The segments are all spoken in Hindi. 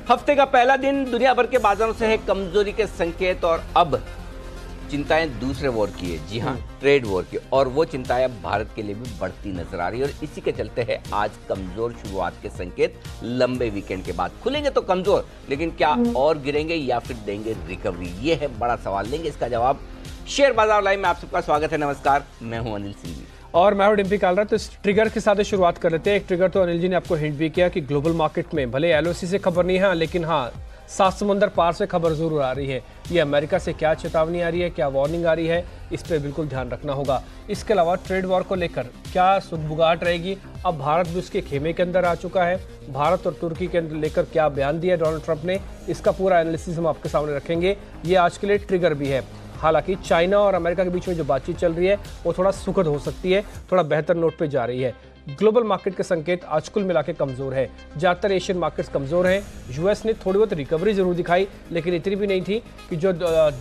हफ्ते का पहला दिन दुनिया भर के बाजारों से है कमजोरी के संकेत और अब चिंताएं दूसरे वॉर की है। जी हाँ, ट्रेड वॉर की। और वो चिंताएं अब भारत के लिए भी बढ़ती नजर आ रही है और इसी के चलते है आज कमजोर शुरुआत के संकेत। लंबे वीकेंड के बाद खुलेंगे तो कमजोर, लेकिन क्या और गिरेंगे या फिर देंगे रिकवरी, ये है बड़ा सवाल। लेंगे इसका जवाब शेयर बाजार लाइव में। आप सबका स्वागत है, नमस्कार, मैं हूं अनिल सिंह और मैं हूं डिम्पी कालरा। तो इस ट्रिगर के साथ शुरुआत कर लेते हैं। एक ट्रिगर तो अनिल जी ने आपको हिंट भी किया कि ग्लोबल मार्केट में भले एलओसी से खबर नहीं है, लेकिन हाँ, सात समुंदर पार से खबर जरूर आ रही है। ये अमेरिका से क्या चेतावनी आ रही है, क्या वार्निंग आ रही है, इस पर बिल्कुल ध्यान रखना होगा। इसके अलावा ट्रेड वॉर को लेकर क्या सुगबुगाहट रहेगी, अब भारत भी उसके खेमे के अंदर आ चुका है। भारत और तुर्की के अंदर लेकर क्या बयान दिया डोनाल्ड ट्रंप ने, इसका पूरा एनालिसिस हम आपके सामने रखेंगे। ये आज के लिए ट्रिगर भी है। हालांकि चाइना और अमेरिका के बीच में जो बातचीत चल रही है वो थोड़ा सुखद हो सकती है, थोड़ा बेहतर नोट पे जा रही है। ग्लोबल मार्केट के संकेत आज कुल मिला के कमजोर है। ज्यादातर एशियन मार्केट्स कमजोर हैं। यूएस ने थोड़ी बहुत रिकवरी जरूर दिखाई, लेकिन इतनी भी नहीं थी कि जो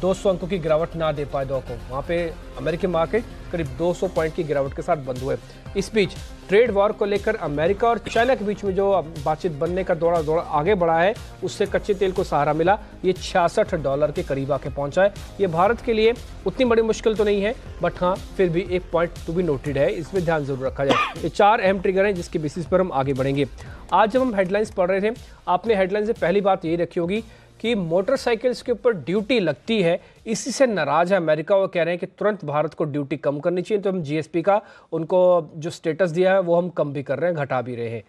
200 अंकों की गिरावट ना दे पाए दो को। वहाँ पे अमेरिकी मार्केट करीब 200 पॉइंट की गिरावट के साथ बंद हुए। इस बीच ट्रेड वॉर को लेकर अमेरिका और चाइना के बीच में जो बातचीत बनने का दौड़ा आगे बढ़ा है, उससे कच्चे तेल को सहारा मिला। ये $66 के करीब आके पहुंचा है। ये भारत के लिए उतनी बड़ी मुश्किल तो नहीं है, बट हाँ फिर भी एक पॉइंट टू बी नोटेड है, इसमें ध्यान जरूर रखा जाए। ये 4 अहम ट्रिगर हैं जिसके बेसिस पर हम आगे बढ़ेंगे। आज जब हम हेडलाइंस पढ़ रहे थे, आपने हेडलाइंस से पहली बात यही रखी होगी कि मोटरसाइकिल्स के ऊपर ड्यूटी लगती है, इसी से नाराज है अमेरिका। वो कह रहे हैं कि तुरंत भारत को ड्यूटी कम करनी चाहिए। तो हम जीएसपी का उनको जो स्टेटस दिया है वो हम कम भी कर रहे हैं, घटा भी रहे हैं।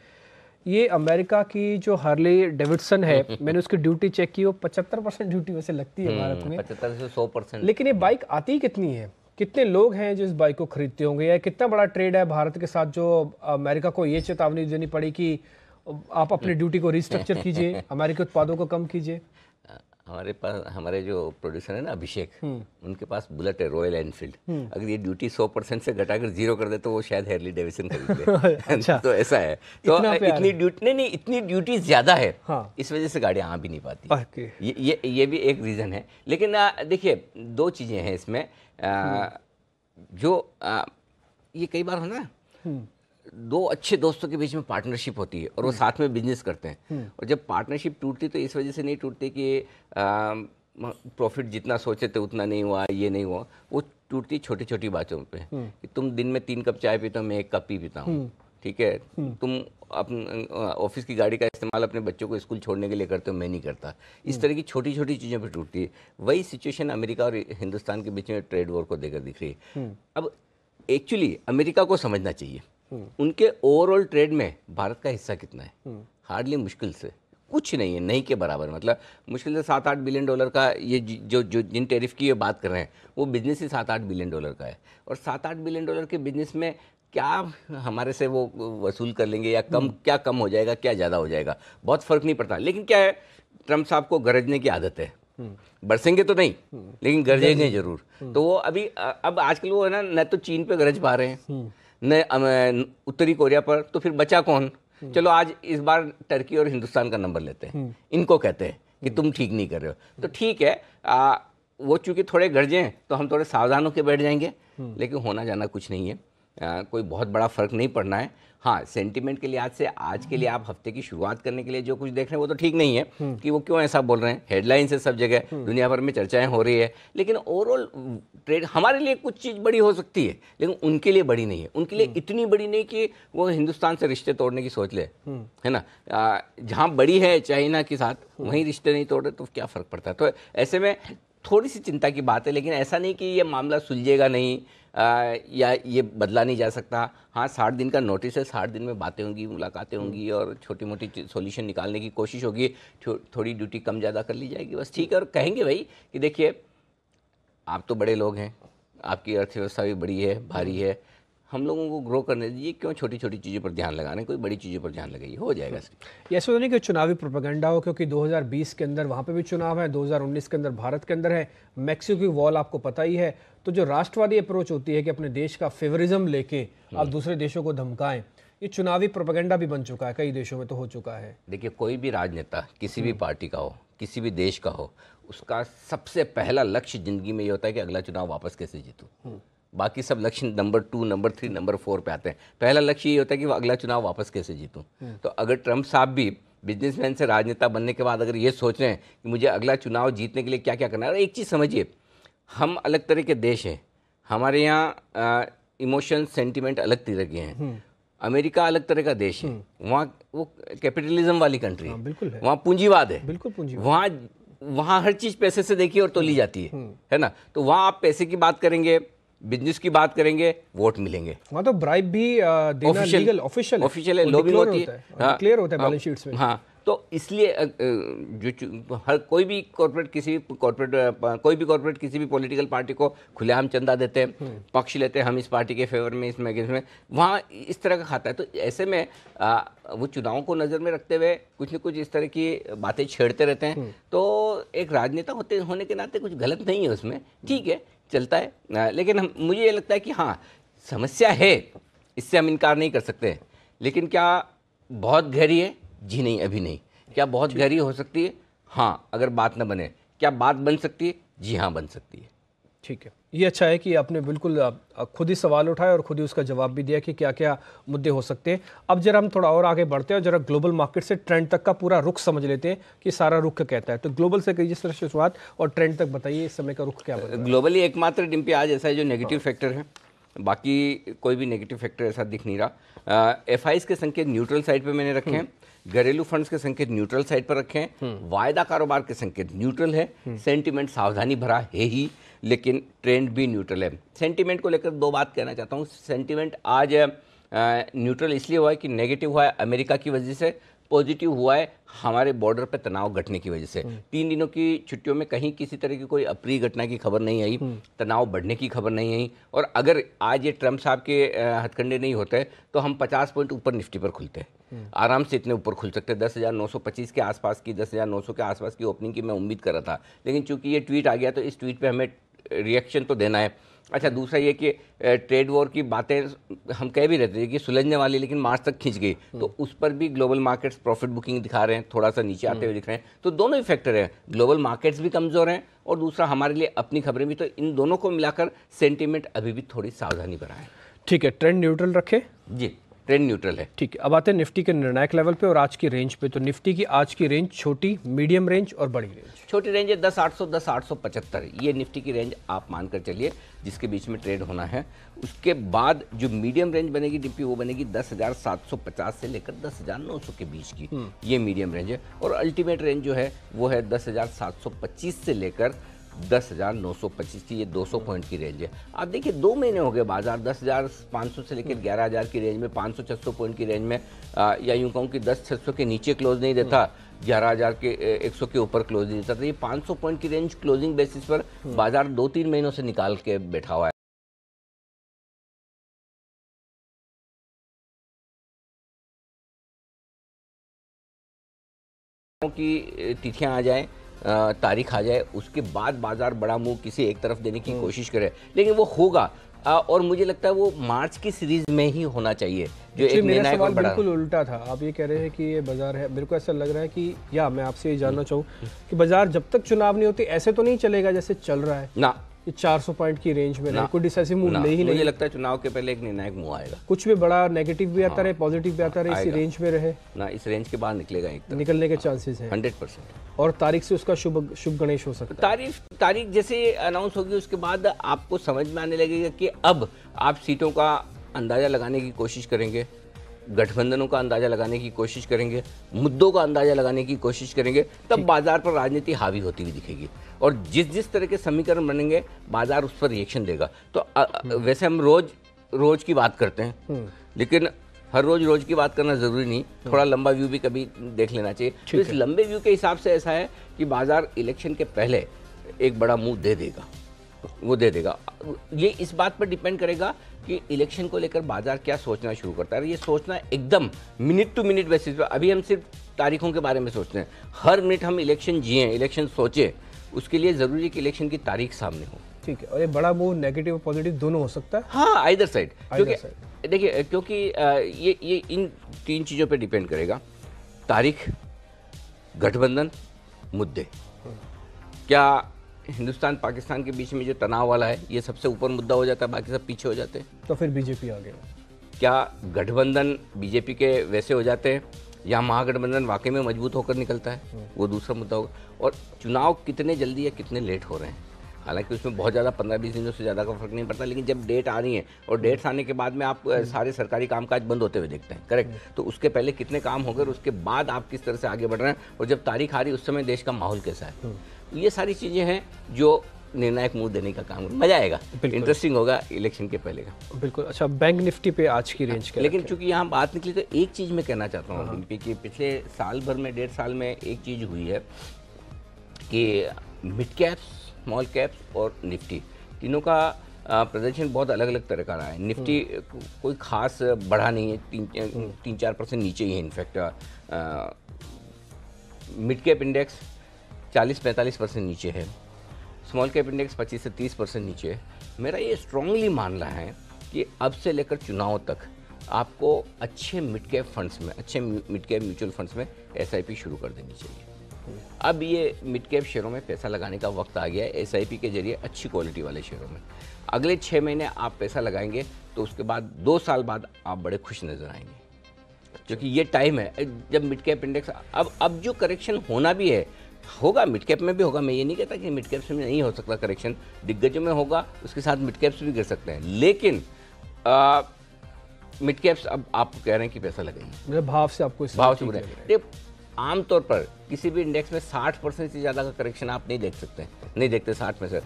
ये अमेरिका की जो हार्ले डेविडसन है, मैंने उसकी ड्यूटी चेक की, वो 75% ड्यूटी वैसे लगती है भारत में, 75 से 100%। लेकिन ये बाइक आती कितनी है, कितने लोग हैं जो इस बाइक को खरीदते होंगे, या कितना बड़ा ट्रेड है भारत के साथ जो अमेरिका को ये चेतावनी देनी पड़ी कि आप अपनी ड्यूटी को रिस्ट्रक्चर कीजिए, अमेरिकी उत्पादों को कम कीजिए। हमारे पास हमारे जो प्रोड्यूसर है ना अभिषेक, उनके पास बुलेट है, रॉयल एनफील्ड। अगर ये ड्यूटी 100% से घटाकर 0 कर दे तो वो शायद हैर्ली डेविडसन खरीद ले। अच्छा। तो ऐसा है। तो इतनी ड्यूटी नहीं, इतनी ड्यूटी ज्यादा है। हाँ। इस वजह से गाड़ियां आ भी नहीं पाती। ये भी एक रीजन है। लेकिन देखिए, 2 चीजें हैं इसमें। ये कई बार हो ना, 2 अच्छे दोस्तों के बीच में पार्टनरशिप होती है और वो साथ में बिजनेस करते हैं, और जब पार्टनरशिप टूटती तो इस वजह से नहीं टूटती कि प्रॉफिट जितना सोचे थे उतना नहीं हुआ, ये नहीं हुआ। वो टूटती छोटी छोटी बातों पे कि तुम दिन में 3 कप चाय पीता हो, मैं 1 कप ही पीता हूँ, ठीक है। तुम अपने ऑफिस की गाड़ी का इस्तेमाल अपने बच्चों को स्कूल छोड़ने के लिए करते हो, मैं नहीं करता। इस तरह की छोटी छोटी चीज़ों पर टूटती है। वही सिचुएशन अमेरिका और हिंदुस्तान के बीच में ट्रेड वॉर को देकर दिख रही है। अब एक्चुअली अमेरिका को समझना चाहिए उनके ओवरऑल ट्रेड में भारत का हिस्सा कितना है। हार्डली, मुश्किल से कुछ नहीं है, नहीं के बराबर। मतलब मुश्किल से $7-8 बिलियन का ये जो जिन टैरिफ की ये बात कर रहे हैं, वो बिजनेस ही $7-8 बिलियन का है। और $7-8 बिलियन के बिजनेस में क्या हमारे से वो वसूल कर लेंगे, या क्या कम हो जाएगा, क्या ज़्यादा हो जाएगा, बहुत फर्क नहीं पड़ता। लेकिन क्या है, ट्रम्प साहब को गरजने की आदत है। बरसेंगे तो नहीं, लेकिन गरजेंगे जरूर। तो वो अब आजकल वो है ना, न तो चीन पे गरज पा रहे हैं, न उत्तरी कोरिया पर, तो फिर बचा कौन? चलो आज इस बार टर्की और हिंदुस्तान का नंबर लेते हैं। इनको कहते हैं कि तुम ठीक नहीं कर रहे हो। तो ठीक है, वो चूंकि थोड़े गरजे हैं तो हम थोड़े सावधान होकर बैठ जाएंगे, लेकिन होना जाना कुछ नहीं है। कोई बहुत बड़ा फर्क नहीं पड़ना है। हाँ, सेंटीमेंट के लिहाज से आज के लिए आप हफ्ते की शुरुआत करने के लिए जो कुछ देख रहे हैं वो तो ठीक नहीं है कि वो क्यों ऐसा बोल रहे हैं। हेडलाइन से सब जगह दुनिया भर में चर्चाएं हो रही है, लेकिन ओवरऑल ट्रेड हमारे लिए कुछ चीज़ बड़ी हो सकती है, लेकिन उनके लिए बड़ी नहीं है। उनके लिए इतनी बड़ी नहीं कि वो हिंदुस्तान से रिश्ते तोड़ने की सोच ले, है ना। जहाँ बड़ी है चाइना के साथ, वहीं रिश्ते नहीं तोड़ रहे तो क्या फ़र्क पड़ता है। तो ऐसे में थोड़ी सी चिंता की बात है, लेकिन ऐसा नहीं कि ये मामला सुलझेगा नहीं या ये बदला नहीं जा सकता। हाँ, 60 दिन का नोटिस है, 60 दिन में बातें होंगी, मुलाकातें होंगी और छोटी मोटी सॉल्यूशन निकालने की कोशिश होगी। थोड़ी ड्यूटी कम ज़्यादा कर ली जाएगी, बस ठीक है। और कहेंगे भाई कि देखिए, आप तो बड़े लोग हैं, आपकी अर्थव्यवस्था भी बड़ी है, भारी है, हम लोगों को ग्रो करने दीजिए, क्यों छोटी छोटी चीज़ों पर ध्यान लगाने, कोई बड़ी चीज़ों पर ध्यान लगाइए, हो जाएगा। ये ऐसा तो नहीं कि चुनावी प्रोपेगेंडा हो, क्योंकि 2020 के अंदर वहाँ पे भी चुनाव है, 2019 के अंदर भारत के अंदर है, मैक्सिको की वॉल आपको पता ही है। तो जो राष्ट्रवादी अप्रोच होती है कि अपने देश का फेवरिज्म लेके आप दूसरे देशों को धमकाएं, ये चुनावी प्रोपेगेंडा भी बन चुका है, कई देशों में तो हो चुका है। देखिए, कोई भी राजनेता किसी भी पार्टी का हो, किसी भी देश का हो, उसका सबसे पहला लक्ष्य जिंदगी में ये होता है कि अगला चुनाव वापस कैसे जीतूं। बाकी सब लक्ष्य नंबर 2, नंबर 3, नंबर 4 पे आते हैं। पहला लक्ष्य ये होता है कि वो अगला चुनाव वापस कैसे जीतूं। तो अगर ट्रम्प साहब भी बिजनेसमैन से राजनेता बनने के बाद अगर ये सोच रहे हैं कि मुझे अगला चुनाव जीतने के लिए क्या क्या करना है, और एक चीज़ समझिए, हम अलग तरह के देश हैं, हमारे यहाँ इमोशन सेंटिमेंट अलग तरह के हैं। अमेरिका अलग तरह का देश है, वहाँ वो कैपिटलिज्म वाली कंट्री है, बिल्कुल है, वहाँ पूंजीवाद है, बिल्कुल पूंजीवाद, वहाँ हर चीज़ पैसे से देखी और तोली जाती है ना। तो वहाँ आप पैसे की बात करेंगे, बिजनेस की बात करेंगे, वोट मिलेंगे। वहाँ तो ब्राइब भी देना लीगल ऑफिशियल है, लॉबिंग होती है, क्लियर होता है बैलेंस शीट्स में। हाँ, तो इसलिए हर कोई भी कॉर्पोरेट किसी भी पॉलिटिकल पार्टी को खुलेआम चंदा देते हैं, पक्ष लेते हैं, हम इस पार्टी के फेवर में, इस मैगजीन में, वहाँ इस तरह का खाता है। तो ऐसे में वो चुनाव को नज़र में रखते हुए कुछ न कुछ इस तरह की बातें छेड़ते रहते हैं। तो एक राजनेता होने के नाते कुछ गलत नहीं है उसमें, ठीक है, चलता है। लेकिन मुझे ये लगता है कि हाँ, समस्या है, इससे हम इनकार नहीं कर सकते, लेकिन क्या बहुत गहरी है? जी नहीं, अभी नहीं। क्या बहुत गहरी हो सकती है? हाँ, अगर बात न बने। क्या बात बन सकती है? जी हाँ, बन सकती है। ठीक है, ये अच्छा है कि आपने बिल्कुल खुद ही सवाल उठाया और खुद ही उसका जवाब भी दिया कि क्या क्या मुद्दे हो सकते हैं। अब जरा हम थोड़ा और आगे बढ़ते हैं और जरा ग्लोबल मार्केट से ट्रेंड तक का पूरा रुख समझ लेते हैं कि सारा रुख कहता है। तो ग्लोबल से करिए सर शुरुआत और ट्रेंड तक बताइए, इस समय का रुख क्या है? ग्लोबली एकमात्र डिम्पी आज ऐसा है जो नेगेटिव फैक्टर है, बाकी कोई भी नेगेटिव फैक्टर ऐसा दिख नहीं रहा। एफआईज के संकेत न्यूट्रल साइड पे मैंने रखे हैं, घरेलू फंड्स के संकेत न्यूट्रल साइड पर रखे हैं, वायदा कारोबार के संकेत न्यूट्रल है, सेंटीमेंट सावधानी भरा है ही, लेकिन ट्रेंड भी न्यूट्रल है। सेंटीमेंट को लेकर दो बात कहना चाहता हूँ। सेंटीमेंट आज न्यूट्रल इसलिए हुआ है कि नेगेटिव हुआ है अमेरिका की वजह से, पॉजिटिव हुआ है हमारे बॉर्डर पर तनाव घटने की वजह से। 3 दिनों की छुट्टियों में कहीं किसी तरह की कोई अप्रिय घटना की खबर नहीं आई, तनाव बढ़ने की खबर नहीं आई। और अगर आज ये ट्रम्प साहब के हथकंडे नहीं होते तो हम 50 पॉइंट ऊपर निफ्टी पर खुलते, आराम से इतने ऊपर खुल सकते। 10,925 के आसपास की, 10,900 के आसपास की ओपनिंग की मैं उम्मीद कर रहा था, लेकिन चूंकि ये ट्वीट आ गया तो इस ट्वीट पे हमें रिएक्शन तो देना है। अच्छा, दूसरा ये कि ट्रेड वॉर की बातें हम कह भी रहते हैं कि सुलझने वाली, लेकिन मार्च तक खींच गई, तो उस पर भी ग्लोबल मार्केट्स प्रॉफिट बुकिंग दिखा रहे हैं, थोड़ा सा नीचे आते हुए दिख रहे हैं। तो दोनों ही फैक्टर हैं, ग्लोबल मार्केट्स भी कमज़ोर हैं और दूसरा हमारे लिए अपनी खबरें भी। तो इन दोनों को मिलाकर सेंटीमेंट अभी भी थोड़ी सावधानी भरा है। ठीक है, ट्रेंड न्यूट्रल रखे जी, ट्रेंड न्यूट्रल है। ठीक है, अब आते हैं निफ्टी के निर्णायक लेवल पे और आज की रेंज पे। तो निफ्टी की आज की रेंज छोटी, मीडियम रेंज और बड़ी रेंज। छोटी रेंज है 10,800 10,875, ये निफ्टी की रेंज आप मानकर चलिए जिसके बीच में ट्रेड होना है। उसके बाद जो मीडियम रेंज बनेगी निफ्टी, वो बनेगी 10,750 से लेकर 10,900 के बीच की, ये मीडियम रेंज है। और अल्टीमेट रेंज जो है वो है 10,725 से लेकर 10,925 की, ये 200 पॉइंट की रेंज है। आप देखिए 2 महीने हो गए बाजार 10,500 से लेकर 11,000 की रेंज में, 500-600 पॉइंट की रेंज में, या यूं कहूँ कि 10,600 के नीचे क्लोज नहीं देता, 11,000 के 100 के ऊपर क्लोज नहीं देता। तो ये 500 पॉइंट की रेंज क्लोजिंग बेसिस पर बाजार 2-3 महीनों से निकाल के बैठा हुआ है। की तिथियां आ जाएं, तारीख आ जाए, उसके बाद बाजार बड़ा मूव किसी एक तरफ देने की कोशिश करे, लेकिन वो होगा। और मुझे लगता है वो मार्च की सीरीज में ही होना चाहिए, जो एक निर्णायक और बड़ा। बिल्कुल उल्टा था, आप ये कह रहे हैं कि ये बाजार है, मेरे को ऐसा लग रहा है कि, या मैं आपसे ये जानना चाहूँ कि बाजार जब तक चुनाव नहीं होती ऐसे तो नहीं चलेगा जैसे चल रहा है ना, 400 पॉइंट की रेंज में कोई डिसाइसिव मूव ले ही नहीं। मुझे लगता है चुनाव के पहले एक निर्णायक मूव आएगा, कुछ भी बड़ा नेगेटिव भी आता रहे, पॉजिटिव भी आता रहे, इसी रेंज में रहे ना, इस रेंज के बाहर निकलेगा, एक निकलने के चांसेस हैं 100%। और तारीख से उसका शुभ गणेश हो सकता है। तारीख जैसे अनाउंस होगी उसके बाद आपको समझ में आने लगेगा कि अब आप सीटों का अंदाजा लगाने की कोशिश करेंगे, गठबंधनों का अंदाजा लगाने की कोशिश करेंगे, मुद्दों का अंदाजा लगाने की कोशिश करेंगे, तब बाजार पर राजनीति हावी होती हुई दिखेगी। और जिस तरह के समीकरण बनेंगे बाजार उस पर रिएक्शन देगा। तो वैसे हम रोज की बात करते हैं, लेकिन हर रोज की बात करना जरूरी नहीं, थोड़ा लंबा व्यू भी कभी देख लेना चाहिए। तो इस लंबे व्यू के हिसाब से ऐसा है कि बाजार इलेक्शन के पहले एक बड़ा मूव दे देगा, वो दे देगा। ये इस बात पर डिपेंड करेगा कि इलेक्शन को लेकर बाजार क्या सोचना शुरू करता है। ये सोचना एकदम मिनट टू मिनट बेसिस पर, अभी हम सिर्फ तारीखों के बारे में सोचते हैं, हर मिनट हम इलेक्शन जिए, इलेक्शन सोचे, उसके लिए जरूरी है कि इलेक्शन की तारीख सामने हो। ठीक है, और ये बड़ा मूव नेगेटिव और पॉजिटिव दोनों हो सकता है। हाँ, आइदर साइड, क्योंकि देखिए, क्योंकि ये इन 3 चीज़ों पे डिपेंड करेगा, तारीख, गठबंधन, मुद्दे। क्या हिंदुस्तान पाकिस्तान के बीच में जो तनाव वाला है ये सबसे ऊपर मुद्दा हो जाता है, बाकी सब पीछे हो जाते हैं? तो फिर बीजेपी आ गया। क्या गठबंधन बीजेपी के वैसे हो जाते हैं, या महागठबंधन वाकई में मजबूत होकर निकलता है, वो दूसरा मुद्दा होगा। और चुनाव कितने जल्दी या कितने लेट हो रहे हैं, हालांकि उसमें बहुत ज़्यादा 15-20 दिनों से ज़्यादा का फर्क नहीं पड़ता, लेकिन जब डेट आ रही है और डेट्स आने के बाद में आप सारे सरकारी कामकाज बंद होते हुए देखते हैं, करेक्ट। तो उसके पहले कितने काम हो गए और उसके बाद आप किस तरह से आगे बढ़ रहे हैं, और जब तारीख आ रही है उस समय देश का माहौल कैसा है। तो ये सारी चीज़ें हैं जो निर्णायक मूव देने का काम, मजा आएगा, इंटरेस्टिंग होगा इलेक्शन के पहले का। बिल्कुल। अच्छा, बैंक निफ्टी पे आज की रेंज क्या? लेकिन चूंकि यहाँ बात निकली तो एक चीज़ मैं कहना चाहता हूँ डिम्पी कि पिछले साल भर में, 1.5 साल में एक चीज़ हुई है कि मिड कैप्स, स्मॉल कैप्स और निफ्टी तीनों का प्रदर्शन बहुत अलग अलग तरह का रहा है। निफ्टी कोई खास बढ़ा नहीं है, 3-4% नीचे ही है। इनफैक्ट मिड कैप इंडेक्स 40-45% नीचे है, स्मॉल कैप इंडेक्स 25 से 30% नीचे है। मेरा ये स्ट्रांगली मानना है कि अब से लेकर चुनाव तक आपको अच्छे मिड कैप फंड्स में, अच्छे मिड कैप म्यूचुअल फंड्स में SIP शुरू कर देनी चाहिए। अब ये मिड कैप शेयरों में पैसा लगाने का वक्त आ गया है, SIP के जरिए अच्छी क्वालिटी वाले शेयरों में। अगले 6 महीने आप पैसा लगाएंगे तो उसके बाद 2 साल बाद आप बड़े खुश नज़र आएंगे, क्योंकि ये टाइम है जब मिड कैप इंडेक्स अब जो करेक्शन होना भी है, होगा मिड कैप में भी होगा। मैं ये नहीं कहता कि मिड कैप्स में नहीं हो सकता करेक्शन, दिग्गजों में होगा, उसके साथ मिड कैप्स भी गिर सकते हैं। लेकिन मिड कैप्स अब आप कह रहे हैं कि पैसा लगाइए, मेरे भाव से आपको भाव से बुरा है। आमतौर पर किसी भी इंडेक्स में 60% से ज़्यादा का करेक्शन आप नहीं देख सकते, नहीं देखते। 60 में से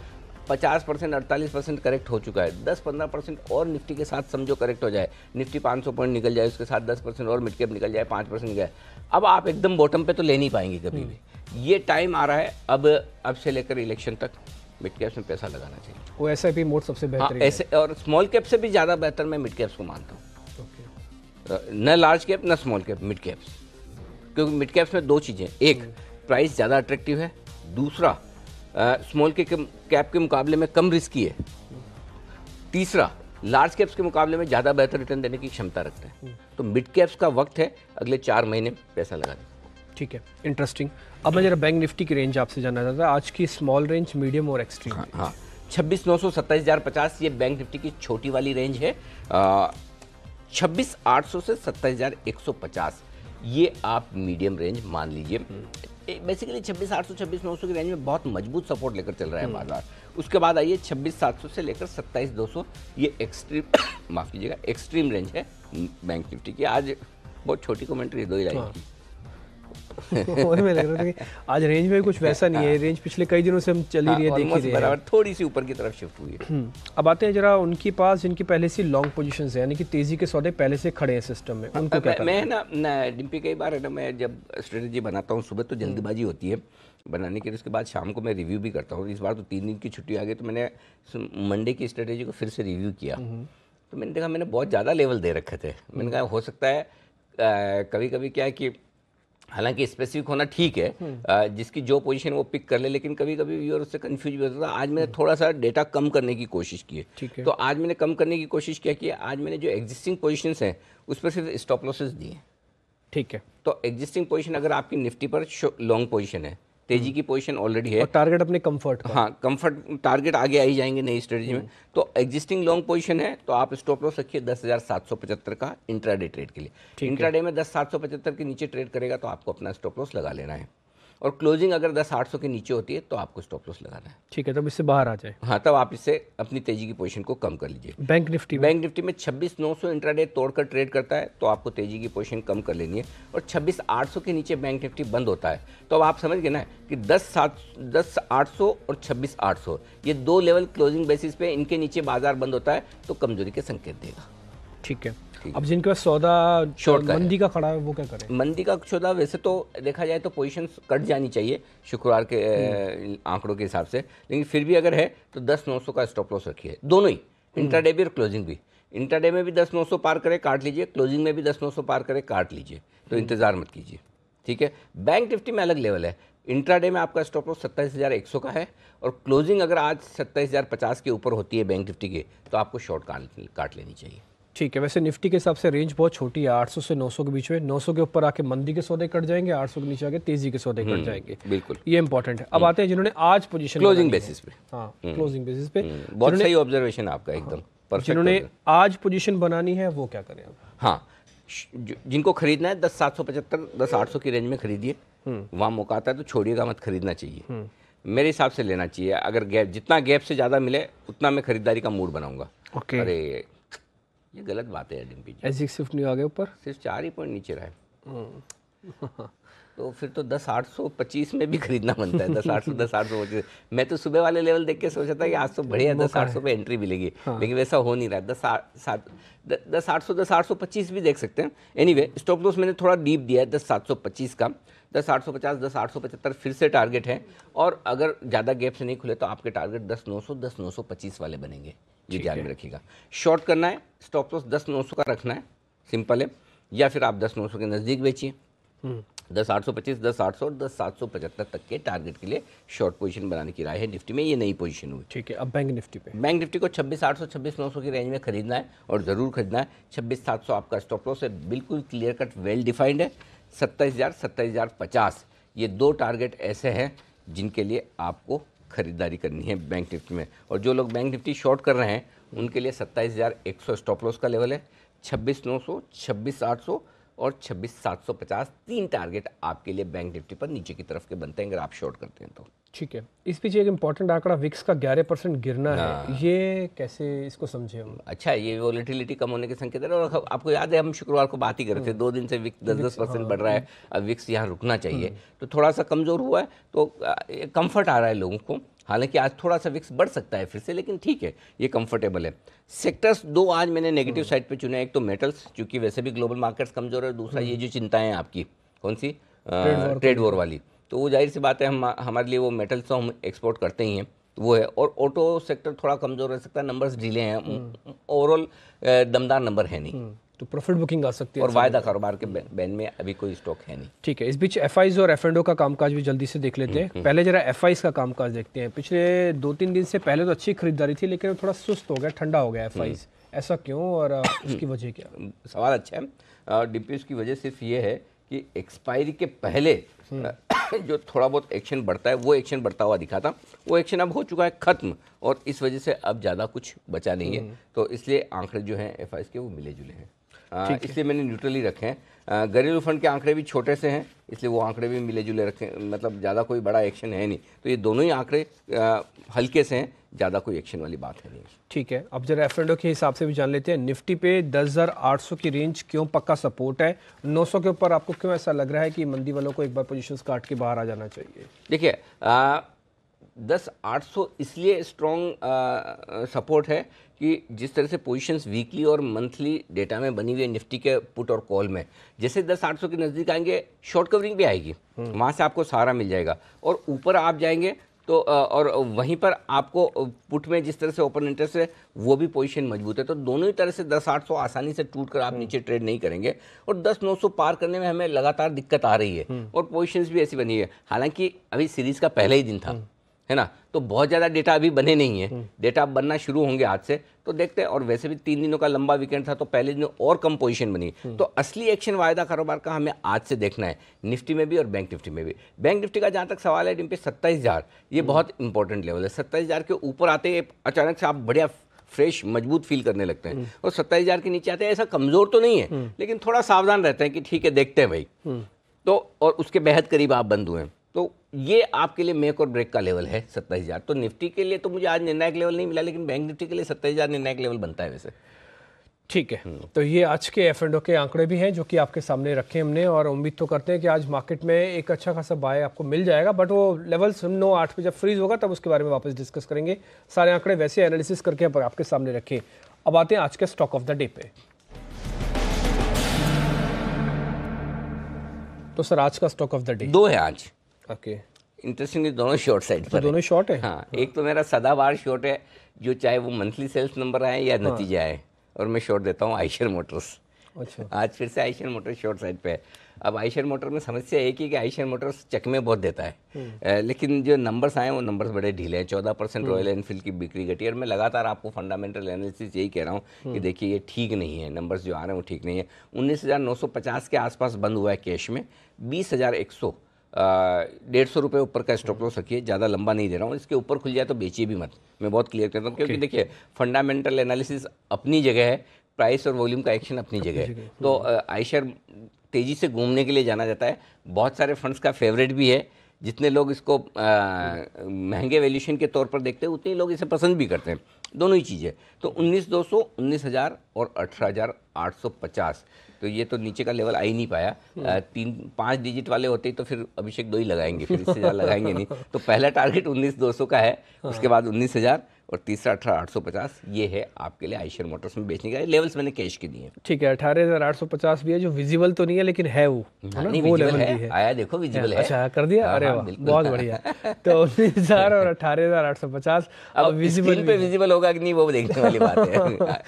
50%, 48% करेक्ट हो चुका है। 10-15% और निफ्टी के साथ समझो करेक्ट हो जाए, निफ्टी 500 पॉइंट निकल जाए, उसके साथ 10% और मिड कैप निकल जाए, 5% निकल जाए, अब आप एकदम बॉटम पे तो ले नहीं पाएंगे कभी भी। ये टाइम आ रहा है अब से लेकर इलेक्शन तक मिड कैप्स में पैसा लगाना चाहिए। वो SIP मोड सबसे बेहतर ऐसे, और स्मॉल कैप से भी ज़्यादा बेहतर मैं मिड कैप्स को मानता हूँ। न लार्ज कैप न स्मॉल कैप, मिड कैप्स। क्योंकि मिड कैप्स में 2 चीज़ें, एक प्राइस ज़्यादा अट्रैक्टिव है, दूसरा स्मॉल कैप के मुकाबले में कम रिस्की है, तीसरा लार्ज कैप्स के मुकाबले में ज़्यादा बेहतर रिटर्न देने की क्षमता रखते हैं। तो मिड कैप्स का वक्त है अगले 4 महीने पैसा लगाने। ठीक है, इंटरेस्टिंग। अब मैं जरा बैंक निफ्टी की रेंज आपसे जानना चाहता हूँ, आज की स्मॉल रेंज, मीडियम और एक्सट्रीम। हाँ, 26,900 27,050 ये बैंक निफ्टी की छोटी वाली रेंज है। 26,800 से 27,150 ये आप मीडियम रेंज मान लीजिए। बेसिकली 26,800 26,900 की रेंज में बहुत मजबूत सपोर्ट लेकर चल रहा है बाजार। उसके बाद आइए 26,700 से लेकर 27,200 ये एक्सट्रीम माफ़ कीजिएगा एक्सट्रीम रेंज है बैंक निफ्टी की। आज बहुत छोटी कमेंट्री 2 ही लाइन की। वही मैं लग रहा था कि आज रेंज में कुछ वैसा नहीं है, रेंज पिछले कई दिनों से हम चल ही रही है, देख ही रहे हैं, बराबर थोड़ी सी ऊपर की तरफ शिफ्ट हुई है। अब आते हैं जरा उनके पास जिनकी पहले से लॉन्ग पोजीशन है, यानी कि तेजी के सौदे पहले से खड़े हैं सिस्टम में, उनको क्या करना है? मैं ना डिम्पी कई बार है ना, मैं जब स्ट्रेटेजी बनाता हूँ सुबह तो जल्दबाजी होती है बनाने की, उसके बाद शाम को मैं रिव्यू भी करता हूँ। इस बार तो 3 दिन की छुट्टी आ गई तो मैंने मंडे की स्ट्रेटेजी को फिर से रिव्यू किया। तो मैंने देखा मैंने बहुत ज़्यादा लेवल दे रखे थे। मैंने कहा हो सकता है कभी कभी क्या है कि हालांकि स्पेसिफिक होना ठीक है, जिसकी जो पोजीशन वो पिक कर ले, लेकिन कभी कभी व्यूअर उससे कंफ्यूज भी होता था। आज मैंने थोड़ा सा डेटा कम करने की कोशिश की है। तो आज मैंने कम करने की कोशिश क्या की है, आज मैंने जो एग्जिस्टिंग पोजीशंस हैं उस पर सिर्फ स्टॉप लॉसेस दिए। ठीक है, तो एग्जिस्टिंग पोजीशन अगर आपकी निफ्टी पर लॉन्ग पोजीशन है, तेजी की पोजीशन ऑलरेडी है, और टारगेट अपने कंफर्ट का, हाँ कंफर्ट टारगेट आगे आ ही जाएंगे नई स्ट्रेटजी में। तो एग्जिस्टिंग लॉन्ग पोजीशन है तो आप स्टॉप लॉस रखिए 10,775 का इंट्राडे ट्रेड के लिए। इंट्राडे में 10,775 के नीचे ट्रेड करेगा तो आपको अपना स्टॉप लॉस लगा लेना है, और क्लोजिंग अगर 10,800 के नीचे होती है तो आपको स्टॉप लॉस लगाना है। ठीक है, तब इससे बाहर आ जाए। हाँ, तब आप इससे अपनी तेजी की पोजीशन को कम कर लीजिए। बैंक निफ्टी में 26,900 इंट्राडे तोड़कर ट्रेड करता है तो आपको तेजी की पोजीशन कम कर लेनी है, और 26,800 के नीचे बैंक निफ्टी बंद होता है तो अब आप समझ गए ना कि 10,800 और 26,800 ये 2 लेवल क्लोजिंग बेसिस पे इनके नीचे बाजार बंद होता है तो कमजोरी के संकेत देगा। ठीक है, अब जिनके पास सौदा शॉर्ट मंदी का खड़ा है वो क्या करें? मंदी का सौदा वैसे तो देखा जाए तो पोजीशंस कट जानी चाहिए शुक्रवार के आंकड़ों के हिसाब से, लेकिन फिर भी अगर है तो 10,900 का स्टॉप लॉस रखिए, दोनों ही, इंट्राडे भी और क्लोजिंग भी। इंट्राडे में भी 10,900 पार करे काट लीजिए, क्लोजिंग में भी 10,900 पार करे काट लीजिए, तो इंतजार मत कीजिए। ठीक है, बैंक निफ्टी में अलग लेवल है। इंट्राडे में आपका स्टॉप लॉस 27,100 का है, और क्लोजिंग अगर आज 27,050 के ऊपर होती है बैंक निफ्टी के तो आपको शॉर्ट काट लेनी चाहिए। ठीक है, वैसे निफ्टी के हिसाब से रेंज बहुत छोटी है, 800 से 900 के बीच में। 900 के ऊपर आके मंदी के सौदे कट जाएंगे, 800 के नीचे आके तेजी के सौदे कट जाएंगे। बिल्कुल, ये इंपॉर्टेंट है। अब आते हैं जिन्होंने आज पोजीशन क्लोजिंग बेसिस पे, हाँ क्लोजिंग बेसिस पे, बहुत सही ऑब्जर्वेशन आपका, एकदम परफेक्ट। जिन्होंने आज पोजीशन बनानी है वो क्या करें अब? हाँ, जिनको खरीदना है 10,775 10,800 की रेंज में खरीदिए, वहाँ मौका आता है तो छोड़िएगा मत, खरीदना चाहिए मेरे हिसाब से, लेना चाहिए। अगर गैप, जितना गैप से ज़्यादा मिले उतना मैं खरीदारी का मूड बनाऊंगा। ओके। अरे ये गलत बात है डिम्पी जी, एसजी स्विफ्ट नहीं आ गए ऊपर, सिर्फ 4 ही पॉइंट नीचे रहा है। तो फिर तो 10,825 में भी खरीदना बनता है। 10,800 10,825 मैं तो सुबह वाले लेवल देख के सोचा था कि आज तो बढ़िया 10,800 पे एंट्री मिलेगी, लेकिन वैसा हो नहीं रहा है। 10,800 10,825 भी देख सकते हैं। एनीवे स्टॉप लॉस मैंने थोड़ा डीप दिया है 10,725 का। 10,850 10,875 फिर से टारगेट है, और अगर ज़्यादा गैप से नहीं खुले तो आपके टारगेट 10,900 10,925 वाले बनेंगे, ये ध्यान में रखिएगा। शॉर्ट करना है, स्टॉप लॉस 10,900 का रखना है, सिंपल है, या फिर आप 10,900 के नज़दीक बेचिए। 10,825 10,800 और 10,775 तक के टारगेट के लिए शॉर्ट पोजीशन बनाने की राय है निफ्टी में। ये नई पोजीशन हुई। ठीक है। अब बैंक निफ्टी पे, बैंक निफ्टी को 26,800 26,900 की रेंज में खरीदना है, और ज़रूर खरीदना है। 26,700 आपका स्टॉप लॉस है, बिल्कुल क्लियर कट, वेल डिफाइंड है। 27,000 27,050 ये दो टारगेट ऐसे हैं जिनके लिए आपको खरीदारी करनी है बैंक निफ्टी में। और जो लोग बैंक निफ्टी शॉर्ट कर रहे हैं उनके लिए 27,100 स्टॉप लॉस का लेवल है, 26,900 26,800 और 26,750 तीन टारगेट आपके लिए बैंक निफ्टी पर नीचे की तरफ के बनते हैं अगर आप शॉर्ट करते हैं तो। ठीक है। इस पीछे एक इम्पोर्टेंट आंकड़ा विक्स का 11% गिरना है, ये कैसे इसको समझे हम? अच्छा, ये वॉलेटिलिटी कम होने के संकेत है। और आपको याद है हम शुक्रवार को बात ही कर रहे थे, 2 दिन से विक्स 10% बढ़ रहा है, अब विक्स यहाँ रुकना चाहिए, तो थोड़ा सा कमज़ोर हुआ है, तो कंफर्ट आ रहा है लोगों को। हालांकि आज थोड़ा सा विक्स बढ़ सकता है फिर से, लेकिन ठीक है, ये कंफर्टेबल है। सेक्टर्स दो आज मैंने नेगेटिव साइड पे चुने, एक तो मेटल्स, क्योंकि वैसे भी ग्लोबल मार्केट्स कमज़ोर है, दूसरा ये जो चिंताएं हैं आपकी, कौन सी, ट्रेड वॉर वाली, तो वो जाहिर सी बात है हमारे लिए वो मेटल्स तो हम एक्सपोर्ट करते ही हैं, तो वो है। और ऑटो सेक्टर थोड़ा कमज़ोर रह सकता है, नंबर्स ढीले हैं, ओवरऑल दमदार नंबर है नहीं, तो प्रॉफिट बुकिंग आ सकती है। और वायदा कारोबार के बैन में अभी कोई स्टॉक है नहीं। ठीक है। इस बीच एफआईज और एफ&ओ का कामकाज भी जल्दी से देख लेते हैं। पहले जरा एफआईज का कामकाज देखते हैं। पिछले 2-3 दिन से पहले तो अच्छी खरीदारी थी, लेकिन थोड़ा सुस्त हो गया, ठंडा हो गया एफआईज, ऐसा क्यों और उसकी वजह क्या? सवाल अच्छा है डिम्पी। उसकी वजह सिर्फ ये है कि एक्सपायरी के पहले जो थोड़ा बहुत एक्शन बढ़ता है, वो एक्शन बढ़ता हुआ दिखा था, वो एक्शन अब हो चुका है खत्म, और इस वजह से अब ज़्यादा कुछ बचा नहीं है, तो इसलिए आंकड़े जो हैं एफआईज के वो मिले जुले हैं, इसलिए मैंने न्यूट्रल ही रखे हैं। घरेलू फंड के आंकड़े भी छोटे से हैं, इसलिए वो आंकड़े भी मिले जुले रखे, मतलब ज़्यादा कोई बड़ा एक्शन है नहीं, तो ये दोनों ही आंकड़े हल्के से हैं, ज़्यादा कोई एक्शन वाली बात है नहीं। ठीक है। अब जरा एफ&ओ के हिसाब से भी जान लेते हैं। निफ्टी पे 10,800 की रेंज क्यों पक्का सपोर्ट है? 900 के ऊपर आपको क्यों ऐसा लग रहा है कि मंदी वालों को एक बार पोजीशंस काट के बाहर आ जाना चाहिए? देखिए 10,800 इसलिए स्ट्रॉन्ग सपोर्ट है कि जिस तरह से पोजीशंस वीकली और मंथली डेटा में बनी हुई है निफ्टी के पुट और कॉल में, जैसे 10,800 के नज़दीक आएंगे शॉर्ट कवरिंग भी आएगी, वहाँ से आपको सहारा मिल जाएगा, और ऊपर आप जाएंगे तो और वहीं पर आपको पुट में जिस तरह से ओपन इंटरेस्ट है वो भी पोजीशन मजबूत है, तो दोनों ही तरह से 10,800 आसानी से टूट कर आप नीचे ट्रेड नहीं करेंगे, और 10,900 पार करने में हमें लगातार दिक्कत आ रही है, और पोजीशंस भी ऐसी बनी है। हालांकि अभी सीरीज़ का पहला ही दिन था, है ना, तो बहुत ज़्यादा डेटा अभी बने नहीं है, डेटा बनना शुरू होंगे आज से, तो देखते हैं। और वैसे भी 3 दिनों का लंबा वीकेंड था, तो पहले दिन और कम पोजीशन बनी, तो असली एक्शन वायदा कारोबार का हमें आज से देखना है, निफ्टी में भी और बैंक निफ्टी में भी। बैंक निफ्टी का जहाँ तक सवाल है डिम्पी, 27,000 ये बहुत इंपॉर्टेंट लेवल है। 27,000 के ऊपर आते ही अचानक से आप बढ़िया फ्रेश मजबूत फील करने लगते हैं, और 27,000 के नीचे आते हैं, ऐसा कमज़ोर तो नहीं है, लेकिन थोड़ा सावधान रहते हैं कि ठीक है देखते हैं भाई, तो और उसके बेहद करीब आप बंद हुए हैं, तो ये आपके लिए मेक और ब्रेक का लेवल है 27,000। तो निफ्टी के लिए तो मुझे आज निर्णायक लेवल नहीं मिला, लेकिन बैंक निफ्टी के लिए 27,000 निर्णायक लेवल बनता है वैसे। ठीक है। तो ये आज के एफ&ओ के आंकड़े भी हैं जो कि आपके सामने रखे हमने, और उम्मीद तो करते हैं कि आज मार्केट में एक अच्छा खासा बाय आपको मिल जाएगा, बट वो लेवल्स 9-8 पे जब फ्रीज होगा तब उसके बारे में वापस डिस्कस करेंगे। सारे आंकड़े वैसे एनालिसिस करके आपके सामने रखे। अब आते हैं आज के स्टॉक ऑफ द डे पे। तो सर आज का स्टॉक ऑफ द डे 2 है आज। ओके। इंटरेस्टिंगली दोनों शॉर्ट साइड पर, दोनों शॉर्ट है। हाँ, एक तो मेरा सदाबहार शॉर्ट है, जो चाहे वो मंथली सेल्स नंबर आए या नतीजे आए, और मैं शॉर्ट देता हूँ आइशर मोटर्स। अच्छा। आज फिर से आइशर मोटर्स शॉर्ट साइड पे है। अब आइशर मोटर में समस्या एक ही कि आइशर मोटर्स चकमे बहुत देता है, लेकिन जो नंबर्स आए वो नंबर्स बड़े ढीले हैं। 14% रॉयल एनफील्ड की बिक्री घटी, और मैं लगातार आपको फंडामेंटल एनालिसिस यही कह रहा हूँ कि देखिए ये ठीक नहीं है, नंबर्स जो आ रहे हैं वो ठीक नहीं है। 19,950 के आसपास बंद हुआ है कैश में, 20,100 150 रुपये ऊपर का स्टॉप लॉस रखिए, ज़्यादा लंबा नहीं दे रहा हूँ, इसके ऊपर खुल जाए तो बेचिए भी मत, मैं बहुत क्लियर करता हूँ, क्योंकि देखिए फंडामेंटल एनालिसिस अपनी जगह है, प्राइस और वॉल्यूम का एक्शन अपनी जगह है। तो आइशर तेज़ी से घूमने के लिए जाना जाता है, बहुत सारे फंड्स का फेवरेट भी है। जितने लोग इसको महंगे वैल्यूशन के तौर पर देखते हैं, उतने लोग इसे पसंद भी करते हैं, दोनों ही चीज़ें। तो 19,200, 19,000 और 18,850, तो ये तो नीचे का लेवल आ ही नहीं पाया। 3-5 डिजिट वाले होते ही तो फिर अभिषेक 2 ही लगाएंगे, फिर इससे ज़्यादा लगाएंगे नहीं। तो पहला टारगेट 19,200 का है, उसके बाद 19,000 और तीसरा 18,850। ये है आपके लिए आइशर मोटर्स में बेचने का। लेवल्स मैंने कैश के दिए। ठीक है, 18,850 भी है, जो विजिबल तो नहीं है लेकिन है वो, है ना, वो लेवल भी है। आया देखो, विजिबल है। अच्छा, कर दिया। अरे वाह, बहुत बढ़िया। तो 19,000 और 18,850 अब विजिबल पे विजिबल होगा कि नहीं वो देखने वाली बात है।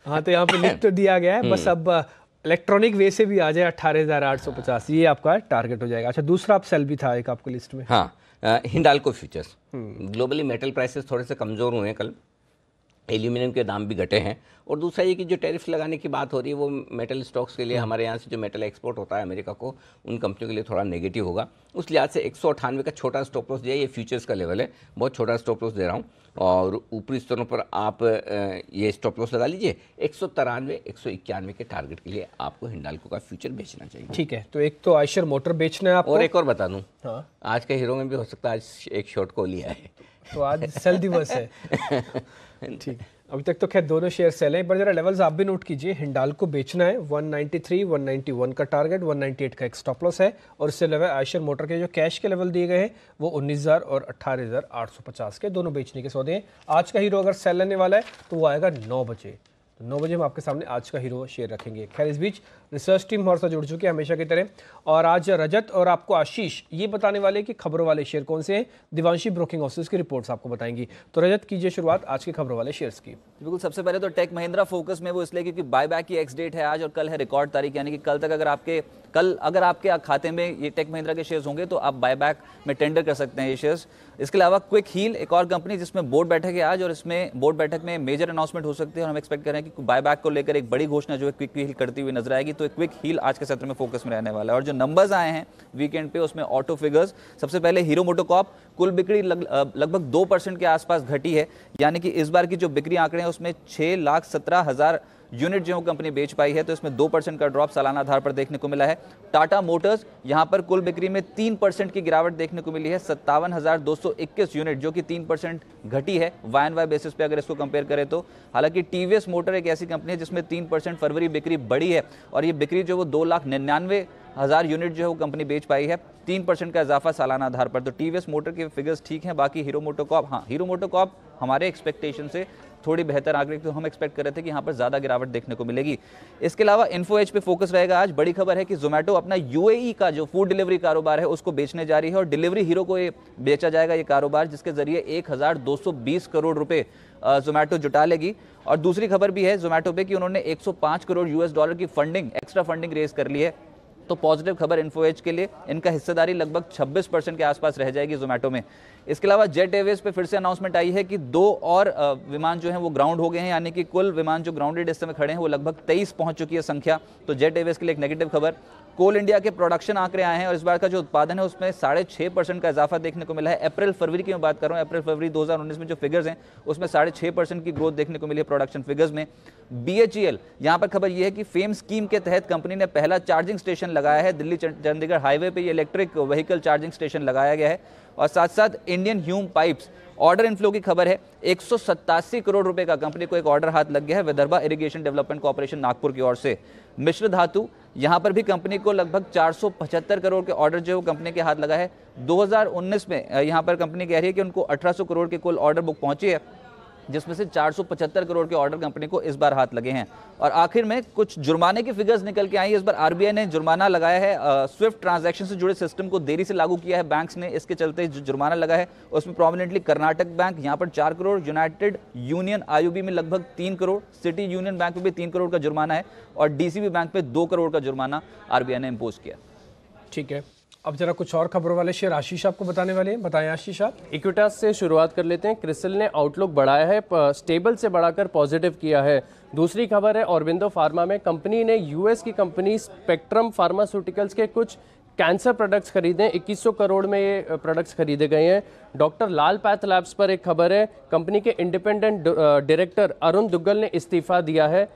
हाँ, तो यहाँ पे लिख तो दिया गया है, बस अब इलेक्ट्रॉनिक वे से भी आ जाए 18,850, ये आपका टारगेट हो जाएगा। अच्छा, दूसरा आप सेल भी था एक आपको लिस्ट में। हाँ, Hindalco futures. Globally metal prices थोड़े से कमज़ोर हुए हैं कल, एल्यूमिनियम के दाम भी घटे हैं। और दूसरा ये कि जो टैरिफ लगाने की बात हो रही है वो मेटल स्टॉक्स के लिए, हमारे यहाँ से जो मेटल एक्सपोर्ट होता है अमेरिका को, उन कंपनियों के लिए थोड़ा नेगेटिव होगा। उस लिहाज से 198 का छोटा स्टॉप लॉस दिया, ये फ्यूचर्स का लेवल है, बहुत छोटा स्टॉप लॉस दे रहा हूँ। और ऊपरी स्तरों पर आप ये स्टॉप लॉस लगा लीजिए। 193, 191 के टारगेट के लिए आपको हिंडाल्को का फ्यूचर बेचना चाहिए। ठीक है, तो एक तो आइशर मोटर बेचना है आपको, और एक और बता दूँ, हाँ, आज का हीरो में भी हो सकता है आज एक शॉर्ट को लिया है, तो आज सेल दिवस है। ठीक, अभी तक तो खैर दोनों शेयर सेल हैं। एक बार जरा लेवल्स आप भी नोट कीजिए। हिंडाल्को बेचना है 193, 191 का टारगेट, 198 का एक स्टॉप लॉस है। और इससे अलावा आइशर मोटर के जो कैश के लेवल दिए गए हैं वो 19,000 और 18,850 के दोनों बेचने के सौदे हैं। आज का हीरो अगर सेल लेने वाला है तो वो आएगा 9 बजे। तो 9 बजे हम आपके सामने आज का हीरो शेयर रखेंगे। खैर, इस बीच रिसर्च टीम हमारे साथ जुड़ चुकी है हमेशा की तरह, और आज रजत और आपको आशीष ये बताने वाले कि खबरों वाले शेयर कौन से हैं। दिवांशी ब्रोकिंग हाउसेस की रिपोर्ट्स आपको बताएंगी। तो रजत, कीजिए शुरुआत आज के खबरों वाले शेयर्स की। बिल्कुल, सबसे पहले तो टेक महिंद्रा फोकस में, वो इसलिए क्योंकि बायबैक की एक्स डेट है आज और कल है रिकॉर्ड तारीख, यानी कि कल तक अगर आपके खाते में ये टेक महिंद्रा के शेयर्स होंगे तो आप बायबैक में टेंडर कर सकते हैं ये शेयर्स। इसके अलावा क्विक हील एक और कंपनी जिसमें बोर्ड बैठक है आज, और इसमें बोर्ड बैठक में मेजर अनाउंसमेंट हो सकती है, और हम एक्सपेक्ट कर रहे हैं कि बायबैक को लेकर एक बड़ी घोषणा जो है क्विक हील करती हुई नजर आएगी। तो क्विक हील आज के सत्र में फोकस में रहने वाला है। और जो नंबर्स आए हैं वीकेंड पे, उसमें ऑटो फिगर्स, सबसे पहले हीरो मोटोकॉर्प, कुल बिक्री लगभग 2% के आसपास घटी है, यानी कि इस बार की जो बिक्री आंकड़े हैं उसमें 6,17,000 यूनिट जो कंपनी बेच पाई है, तो इसमें 2% का ड्रॉप सालाना आधार पर देखने को मिला है। टाटा मोटर्स, यहां पर कुल बिक्री में 3% की गिरावट देखने को मिली है, 57,221 यूनिट, जो कि 3% घटी है YoY बेसिस पे अगर इसको कंपेयर करें तो। हालांकि टीवीएस मोटर एक ऐसी कंपनी है जिसमें 3% फरवरी बिक्री बढ़ी है, और ये बिक्री जो वो 2,99,000 यूनिट जो है वो कंपनी बेच पाई है, 3% का इजाफा सालाना आधार पर। तो टीवीएस मोटर के फिगर्स ठीक हैं। बाकी हीरो मोटोकॉर्प, हाँ, हीरो मोटोकॉर्प हमारे एक्सपेक्टेशन से थोड़ी बेहतर आंकड़े, तो हम एक्सपेक्ट कर रहे थे कि यहाँ पर ज़्यादा गिरावट देखने को मिलेगी। इसके अलावा इन्फो एज पे फोकस रहेगा आज। बड़ी खबर है कि जोमेटो अपना यूएई का जो फूड डिलीवरी कारोबार है उसको बेचने जा रही है, और डिलीवरी हीरो को ये बेचा जाएगा ये कारोबार, जिसके जरिए 1,220 करोड़ रुपए जोमेटो जुटा लेगी। और दूसरी खबर भी है जोमेटो पे कि उन्होंने $105 करोड़ की फंडिंग, एक्स्ट्रा फंडिंग रेज कर ली है। तो पॉजिटिव खबर इन्फो एज के लिए, इनका हिस्सेदारी लगभग 26% के आसपास रह जाएगी जोमेटो में। इसके अलावा जेट एयरवेज पे फिर से अनाउंसमेंट आई है कि 2 और विमान जो हैं वो ग्राउंड हो गए हैं, यानी कि कुल विमान जो ग्राउंडेड इस समय खड़े हैं वो लगभग 23 पहुंच चुकी है संख्या। तो जेट एयरवेज के लिए एक नेगेटिव खबर। कोल इंडिया के प्रोडक्शन आंकड़े आए हैं, और इस बार का जो उत्पादन है उसमें 6.5% का इजाफा देखने को मिला है। अप्रैल फरवरी की मैं बात कर रहा हूँ, अप्रैल फरवरी 2019 में जो फिगर्स हैं उसमें 6.5% की ग्रोथ देखने को मिली है प्रोडक्शन फिगर्स में। BHEL, यहाँ पर खबर यह है कि फेम स्कीम के तहत कंपनी ने पहला चार्जिंग स्टेशन लगाया है। दिल्ली चंडीगढ़ हाईवे पे ये इलेक्ट्रिक व्हीकल चार्जिंग स्टेशन लगाया गया है। और साथ साथ Indian Hume pipes order inflow की खबर है, 187 करोड़ रुपए का कंपनी को एक ऑर्डर हाथ लग गया है Vidarbha irrigation development corporation Nagpur की ओर से। मिश्र धातु, यहां पर भी कंपनी को लगभग 475 करोड़ के ऑर्डर जो कंपनी के हाथ लगा है। 2019 में यहां पर कंपनी कह रही है कि उनको 1800 करोड़ के कुल ऑर्डर बुक पहुंची है, जिसमें से 475 करोड़ के ऑर्डर कंपनी को इस बार हाथ लगे हैं। और आखिर में कुछ जुर्माने की फिगर्स निकल के आई। इस बार आरबीआई ने जुर्माना लगाया है, स्विफ्ट ट्रांजैक्शन से जुड़े सिस्टम को देरी से लागू किया है बैंक्स ने, इसके चलते जो जुर्माना लगा है उसमें प्रोमिनेंटली कर्नाटक बैंक यहाँ पर 4 करोड़, यूनाइटेड यूनियन आईयूबी में लगभग 3 करोड़, सिटी यूनियन बैंक में भी 3 करोड़ का जुर्माना है, और डीसीबी बैंक पे 2 करोड़ का जुर्माना आरबीआई ने इम्पोज किया। ठीक है, अब जरा कुछ और खबरों वाले शेयर आशीष आपको बताने वाले हैं, बताएं आशीष आप। इक्विटास से शुरुआत कर लेते हैं। क्रिसिल ने आउटलुक बढ़ाया है, स्टेबल से बढ़ाकर पॉजिटिव किया है। दूसरी खबर है ऑरबिंदो फार्मा में, कंपनी ने यूएस की कंपनी स्पेक्ट्रम फार्मास्यूटिकल्स के कुछ कैंसर प्रोडक्ट्स खरीदे, 2100 करोड़ में ये प्रोडक्ट्स खरीदे गए हैं। डॉक्टर लाल पैथ लैब्स पर एक खबर है, कंपनी के इंडिपेंडेंट डायरेक्टर अरुण दुग्गल ने इस्तीफा दिया है।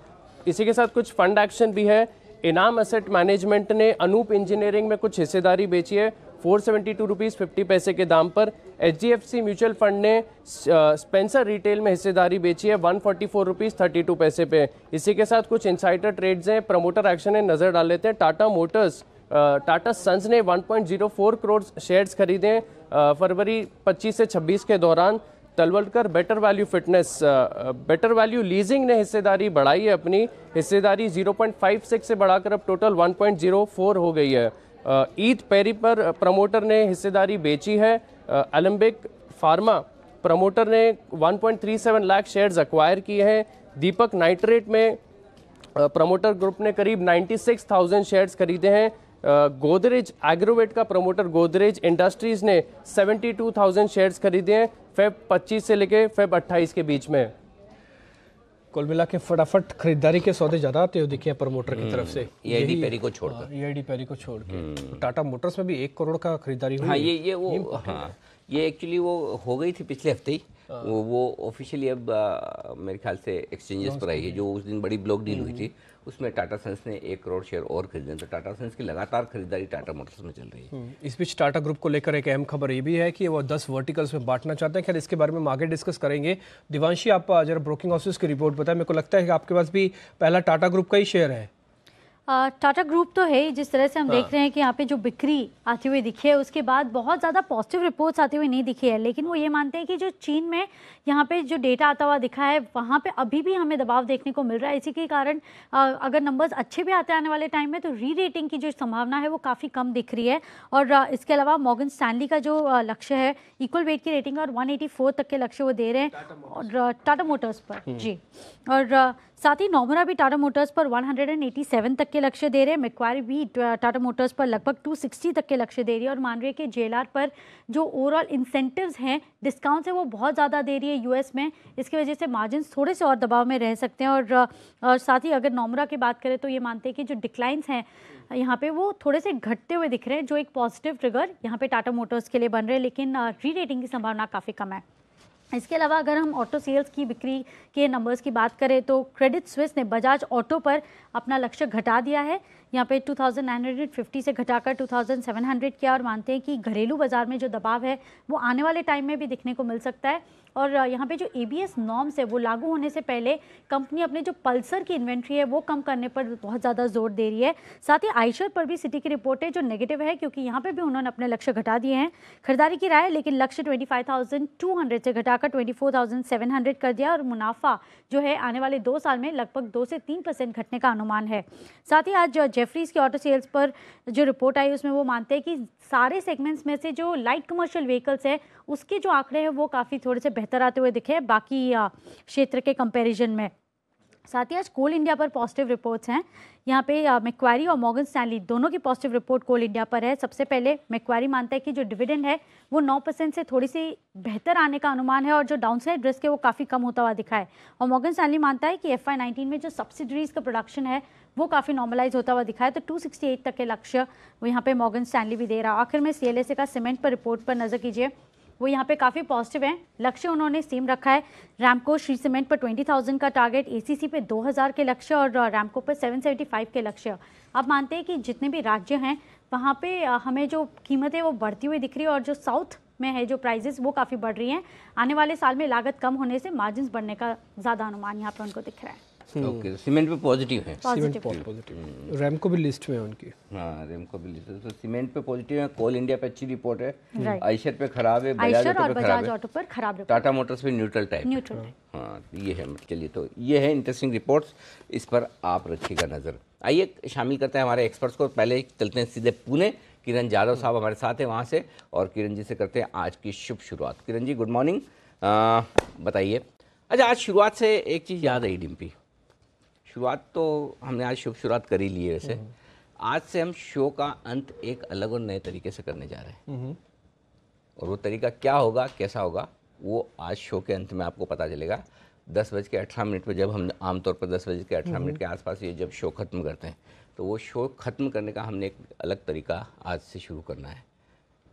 इसी के साथ कुछ फंड एक्शन भी है। इनाम एसेट मैनेजमेंट ने अनूप इंजीनियरिंग में कुछ हिस्सेदारी बेची है 472 रुपीज़ 50 पैसे के दाम पर। HDFC म्यूचुअल फंड ने स्पेंसर रिटेल में हिस्सेदारी बेची है 144 रुपीज़ 32 पैसे पे। इसी के साथ कुछ इंसाइडर ट्रेड्स हैं, प्रमोटर एक्शन है, नजर डाल लेते हैं। टाटा मोटर्स, टाटा सन्स ने 1.04 करोड़ शेयर्स खरीदे हैं फरवरी 25 से 26 के दौरान। Talwalkar better value fitness, better value leasing ने हिस्सेदारी बढ़ाई है, अपनी हिस्सेदारी 0.56 से बढ़ाकर अब टोटल 1.04 हो गई है। ईद पेरी पर प्रमोटर ने हिस्सेदारी बेची है। एलेम्बिक फार्मा प्रमोटर ने 1.37 लाख शेयर्स एक्वायर किए हैं। दीपक नाइट्रेट में प्रमोटर ग्रुप ने करीब 96,000 शेयर्स खरीदे हैं। गोदरेज एग्रोवेट का प्रमोटर गोदरेज इंडस्ट्रीज ने 72,000 शेयर्स खरीदे हैं फेब 25 से लेके फेब 28 के बीच में। कुल मिला के फटाफट खरीदारी के सौदे ज्यादा आते हो दिखे हैं प्रमोटर की तरफ से, EID पेरी को छोड़कर। EID पेरी को छोड़ के टाटा मोटर्स में भी 1 करोड़ का खरीदारी हुई। हाँ, ये एक्चुअली वो हो गई थी पिछले हफ्ते ही। वो ऑफिशियली अब मेरे ख्याल से एक्सचेंजेस पर आई है। जो उस दिन बड़ी ब्लॉक डील हुई थी उसमें टाटा सन्स ने 1 करोड़ शेयर और खरीदे। तो टाटा सन्स की लगातार खरीदारी टाटा मोटर्स में चल रही है। इस बीच टाटा ग्रुप को लेकर एक अहम खबर ये भी है कि वो 10 वर्टिकल्स में बांटना चाहते हैं। खैर इसके बारे में हम आगे डिस्कस करेंगे। दिवांशी, आप जरा ब्रोकिंग हाउसेस की रिपोर्ट बताएं। मेरे को लगता है कि आपके पास भी पहला टाटा ग्रुप का ही शेयर है। टाटा ग्रुप तो है, जिस तरह से हम देख रहे हैं कि यहाँ पे जो बिक्री आती हुई दिखी है उसके बाद बहुत ज़्यादा पॉजिटिव रिपोर्ट्स आती हुई नहीं दिखी है, लेकिन वो ये मानते हैं कि जो चीन में यहाँ पे जो डेटा आता हुआ दिखा है वहाँ पे अभी भी हमें दबाव देखने को मिल रहा है। इसी के कारण अगर नंबर्स अच्छे भी आते आने वाले टाइम में तो री रेटिंग की जो संभावना है वो काफ़ी कम दिख रही है। और इसके अलावा मॉर्गन स्टैनली का जो लक्ष्य है इक्वल वेट की रेटिंग और 184 तक के लक्ष्य वो दे रहे हैं और टाटा मोटर्स पर जी। और साथ ही नोमरा भी टाटा मोटर्स पर 187 तक के लक्ष्य दे रहे हैं। मैक्वारी भी टाटा मोटर्स पर लगभग 260 तक के लक्ष्य दे रही है और मान रही है कि JLR पर जो ओवरऑल इंसेंटिव्स हैं, डिस्काउंट्स है, वो बहुत ज़्यादा दे रही है यूएस में। इसकी वजह से मार्जिन्स थोड़े से और दबाव में रह सकते हैं। और साथ ही अगर नोमरा की बात करें तो ये मानते हैं कि जो डिक्लाइंस हैं यहाँ पे वो थोड़े से घटते हुए दिख रहे हैं, जो एक पॉजिटिव ट्रिगर यहाँ पे टाटा मोटर्स के लिए बन रहे हैं, लेकिन री रेटिंग की संभावना काफ़ी कम है। इसके अलावा अगर हम ऑटो सेल्स की बिक्री के नंबर्स की बात करें तो क्रेडिट स्विस ने बजाज ऑटो पर अपना लक्ष्य घटा दिया है। यहाँ पे 2950 से घटाकर 2700 किया और मानते हैं कि घरेलू बाजार में जो दबाव है वो आने वाले टाइम में भी दिखने को मिल सकता है। और यहाँ पे जो ABS नॉर्म्स है वो लागू होने से पहले कंपनी अपने जो पल्सर की इन्वेंट्री है वो कम करने पर बहुत ज़्यादा जोर दे रही है। साथ ही आइशर पर भी सिटी की रिपोर्ट है जो नेगेटिव है, क्योंकि यहाँ पे भी उन्होंने अपने लक्ष्य घटा दिए हैं। खरीदारी की राय लेकिन लक्ष्य 25,200 से घटाकर 24,700 कर दिया और मुनाफा जो है आने वाले 2 साल में लगभग 2 से 3% घटने का अनुमान है। साथ ही आज जेफरीज की ऑटो सेल्स पर जो रिपोर्ट आई उसमें वो मानते हैं कि सारे सेगमेंट्स में से जो लाइट कमर्शियल व्हीकल्स है उसके जो आंकड़े हैं वो काफ़ी थोड़े से बेहतर आते हुए दिखे बाकी क्षेत्र के कंपैरिजन में। साथ ही आज कोल इंडिया पर पॉजिटिव रिपोर्ट्स हैं। यहाँ पे मैक्वारी और मॉर्गन स्टैनली दोनों की पॉजिटिव रिपोर्ट कोल इंडिया पर है। सबसे पहले मैक्वारी मानता है कि जो डिविडेंड है वो 9% से थोड़ी सी बेहतर आने का अनुमान है और जो डाउनसाइड रिस्क है वो काफ़ी कम होता हुआ दिखा है। और मॉर्गन स्टैनली मानता है कि FY19 में जो सब्सिडरीज का प्रोडक्शन है वो काफ़ी नॉर्मलाइज होता हुआ दिखा है। तो 268 तक के लक्ष्य वो यहाँ पे मॉर्गन स्टैनली भी दे रहा है। आखिर में CLSA का सीमेंट पर रिपोर्ट पर नजर कीजिए, वो यहाँ पे काफ़ी पॉजिटिव है। लक्ष्य उन्होंने सेम रखा है। रैमको श्री सीमेंट पर 20,000 का टारगेट, ACC पे 2,000 के लक्ष्य और रैमको पर 775 के लक्ष्य। अब मानते हैं कि जितने भी राज्य हैं वहाँ पे हमें जो कीमतें वो बढ़ती हुई दिख रही है और जो साउथ में है जो प्राइजेस वो काफ़ी बढ़ रही हैं। आने वाले साल में लागत कम होने से मार्जिन बढ़ने का ज़्यादा अनुमान यहाँ पर उनको दिख रहा है। ओके, सीमेंट पे पॉजिटिव है। सीमेंट पॉजिटिव, रैमको भी लिस्ट में है उनकी। हाँ, रैमको भी लिस्ट है। तो सीमेंट पे पॉजिटिव है। कोल इंडिया पे अच्छी रिपोर्ट है। आइशर पे खराब है, आइशर और बजाज ऑटो पर खराब रिपोर्ट। टाटा मोटर्स पे न्यूट्रल टाइप। न्यूट्रल। हाँ, ये है। चलिए, तो ये है इंटरेस्टिंग रिपोर्ट्स, इस पर आप रखिएगा नज़र। आइए शामिल करते हैं हमारे एक्सपर्ट्स को। पहले चलते हैं सीधे पुणे। किरण जाधव साहब हमारे साथ हैं वहाँ से, और किरण जी से करते हैं आज की शुभ शुरुआत। Kiran ji, good morning. बताइए। अच्छा, आज शुरुआत से एक चीज़ याद आई डिम्पी। शुरुआत तो हमने आज शुभ शुरुआत कर ही ली है। वैसे आज से हम शो का अंत एक अलग और नए तरीके से करने जा रहे हैं, और वो तरीका क्या होगा, कैसा होगा, वो आज शो के अंत में आपको पता चलेगा। 10:18 पर जब हम आमतौर पर 10:18 के आसपास ये जब शो ख़त्म करते हैं, तो वो शो ख़त्म करने का हमने एक अलग तरीका आज से शुरू करना है।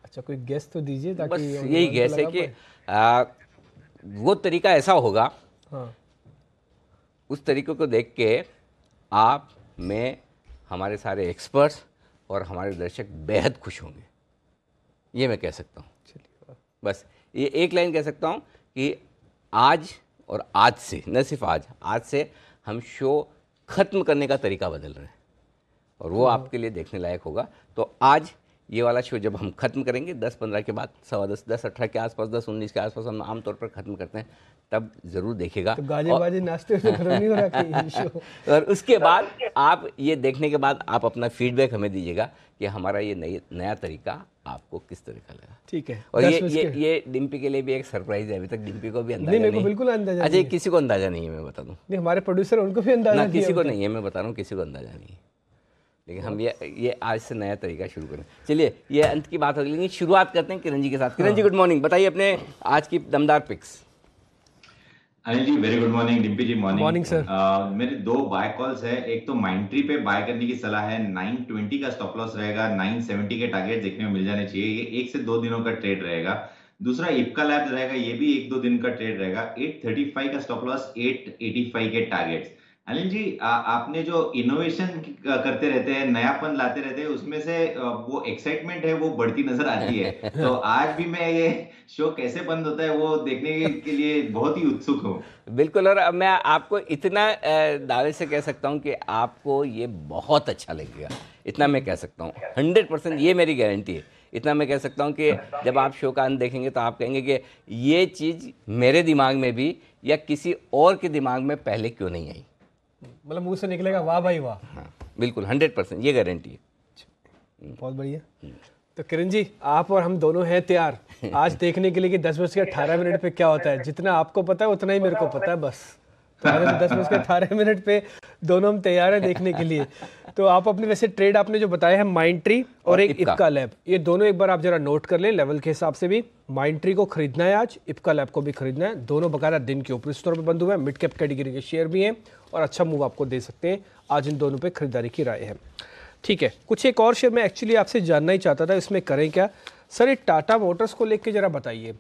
अच्छा, कोई गेस तो दीजिए ताकि। बस यही गेस है कि वो तरीका ऐसा होगा, हाँ, उस तरीके को देख के आप, मैं, हमारे सारे एक्सपर्ट्स और हमारे दर्शक बेहद खुश होंगे, ये मैं कह सकता हूँ। बस ये एक लाइन कह सकता हूँ कि आज और आज से, न सिर्फ आज से हम शो ख़त्म करने का तरीका बदल रहे हैं और वो आपके लिए देखने लायक होगा। तो आज ये वाला शो जब हम ख़त्म करेंगे 10-15 के बाद, 10:15, 10:18 के आसपास, 10:19 के आसपास हम आमतौर पर ख़त्म करते हैं, तब ज़रूर देखेगा। तो गाजे बाजे नाचते हुए खत्म नहीं हो रहा कि शो। और उसके बाद आप ये देखने के बाद आप अपना फीडबैक हमें दीजिएगा कि हमारा ये नया तरीका आपको किस तरह का लगा। ठीक है। और ये डिम्पी के लिए भी एक सरप्राइज है, अभी तक डिम्पी को भी अंदाजा नहीं, मेरे को बिल्कुल अंदाजा अच्छा, किसी को अंदाजा नहीं है, मैं बता दूं। नहीं, हमारे प्रोड्यूसर उनको भी अंदाजा ना, किसी को नहीं है, मैं बता रहा हूँ, किसी को अंदाजा नहीं है। लेकिन हम ये आज से नया तरीका शुरू करें। चलिए, ये अंत की बात हो गई, लेकिन शुरुआत करते हैं किरण जी के साथ। किरण जी, गुड मॉर्निंग, बताइए अपने आज की दमदार pics. Anil ji very good morning. Dimpy जी मॉर्निंग सर। मेरे 2 बाय कॉल्स है। एक तो माइंट्री पे बाय करने की सलाह है, 920 का स्टॉप लॉस रहेगा, 970 के टारगेट देखने में मिल जाने चाहिए। ये 1 से 2 दिनों का ट्रेड रहेगा। दूसरा इप्का लैब्स रहेगा, ये भी 1-2 दिन का ट्रेड रहेगा, 835 का स्टॉप लॉस, 885 के टारगेट्स। अनिल जी, आपने जो इनोवेशन करते रहते हैं, नयापन लाते रहते हैं, उसमें से वो एक्साइटमेंट है वो बढ़ती नजर आती है। तो आज भी मैं ये शो कैसे बंद होता है वो देखने के लिए बहुत ही उत्सुक हूँ। बिल्कुल, और अब मैं आपको इतना दावे से कह सकता हूँ कि आपको ये बहुत अच्छा लगेगा, इतना मैं कह सकता हूँ 100%, ये मेरी गारंटी है। इतना मैं कह सकता हूँ कि जब आप शो का अंत देखेंगे तो आप कहेंगे कि ये चीज़ मेरे दिमाग में भी या किसी और के दिमाग में पहले क्यों नहीं आई। मतलब मुंह से निकलेगा वाह भाई वाह। हाँ, बिल्कुल 100%, ये गारंटी है। बहुत बढ़िया। तो किरण जी, आप और हम दोनों हैं तैयार आज देखने के लिए कि 10:18 पे क्या होता है। जितना आपको पता है उतना ही मेरे को पता है, बस। तो आज 10:18 पे दोनों हम तैयार हैं देखने के लिए। तो आप अपने वैसे ट्रेड आपने जो बताया है, माइंट्री और एक इप्का लैब, ये दोनों एक बार आप जरा नोट कर लें लेवल के हिसाब से भी। माइंट्री को खरीदना है आज, इप्का लैब को भी खरीदना है। दोनों बकायदा दिन के ऊपरी स्तर पर बंद हुए हैं, मिड कैप कैटेगरी के शेयर भी हैं और अच्छा मूव आपको दे सकते हैं। आज इन दोनों पे खरीदारी की राय है। ठीक है, कुछ एक और शेयर मैं एक्चुअली आपसे जानना ही चाहता था, इसमें करें क्या सर। ये टाटा मोटर्स को लेके जरा बताइए।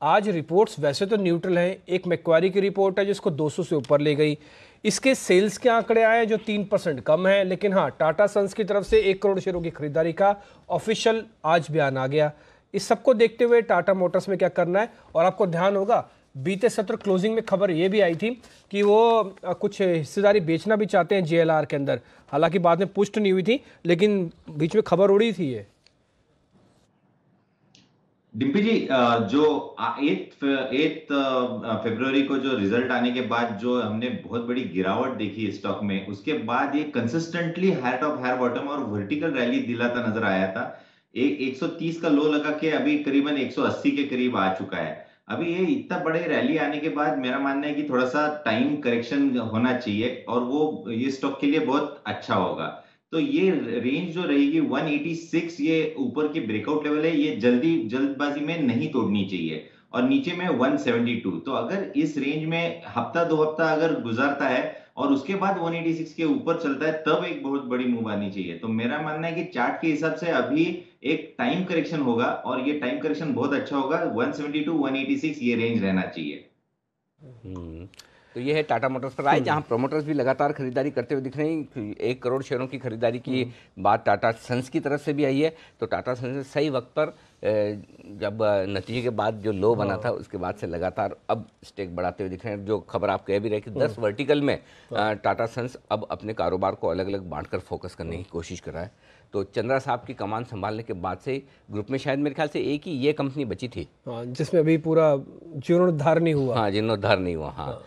आज रिपोर्ट्स वैसे तो न्यूट्रल हैं, एक मैक्वारी की रिपोर्ट है जिसको 200 से ऊपर ले गई, इसके सेल्स के आंकड़े आए जो 3% कम है, लेकिन हाँ, टाटा सन्स की तरफ से 1 करोड़ शेयरों की खरीदारी का ऑफिशियल आज बयान आ गया। इस सबको देखते हुए टाटा मोटर्स में क्या करना है। और आपको ध्यान होगा बीते सत्र क्लोजिंग में खबर ये भी आई थी कि वो कुछ हिस्सेदारी बेचना भी चाहते हैं JLR के अंदर, हालांकि बाद में पुष्ट नहीं हुई थी, लेकिन बीच में खबर उड़ी थी ये। डिम्पी जी, जो 8 फरवरी को जो रिजल्ट आने के बाद जो हमने बहुत बड़ी गिरावट देखी स्टॉक में, उसके बाद ये consistently higher top higher bottom और वर्टिकल रैली दिलाता नजर आया था। 130 का लो लगा के अभी करीबन 180 के करीब आ चुका है। अभी ये इतना बड़े रैली आने के बाद मेरा मानना है कि थोड़ा सा टाइम करेक्शन होना चाहिए और वो ये स्टॉक के लिए बहुत अच्छा होगा। तो ये रेंज जो रहेगी 186, ये ऊपर की ब्रेकआउट लेवल है, ये जल्दबाजी में नहीं तोड़नी चाहिए। और नीचे में 172। तो अगर इस रेंज में हफ्ता 2 हफ्ता अगर गुजारता है और उसके बाद 186 के ऊपर चलता है, तब एक बहुत बड़ी मूव आनी चाहिए। तो मेरा मानना है कि चार्ट के हिसाब से अभी एक टाइम करेक्शन होगा और ये टाइम करेक्शन बहुत अच्छा होगा। 172 186 ये रेंज रहना चाहिए। तो ये है टाटा मोटर्स पर आए, जहां प्रोमोटर्स भी लगातार खरीदारी करते हुए दिख रहे हैं। 1 करोड़ शेयरों की खरीदारी की बात टाटा सन्स की तरफ से भी आई है। तो टाटा सन्स ने सही वक्त पर, जब नतीजे के बाद जो लो बना था उसके बाद से लगातार अब स्टेक बढ़ाते हुए दिख रहे हैं। जो खबर आप कह भी रहे कि 10 वर्टिकल में टाटा सन्स अब अपने कारोबार को अलग अलग बांटकर फोकस करने की कोशिश कर रहा है। तो चंद्रा साहब की कमान संभालने के बाद से ग्रुप में शायद मेरे ख्याल से एक ही ये कंपनी बची थी, जिसमें अभी पूरा जीर्णोद्धार नहीं हुआ। हाँ, जीर्णोद्धार नहीं हुआ। हाँ,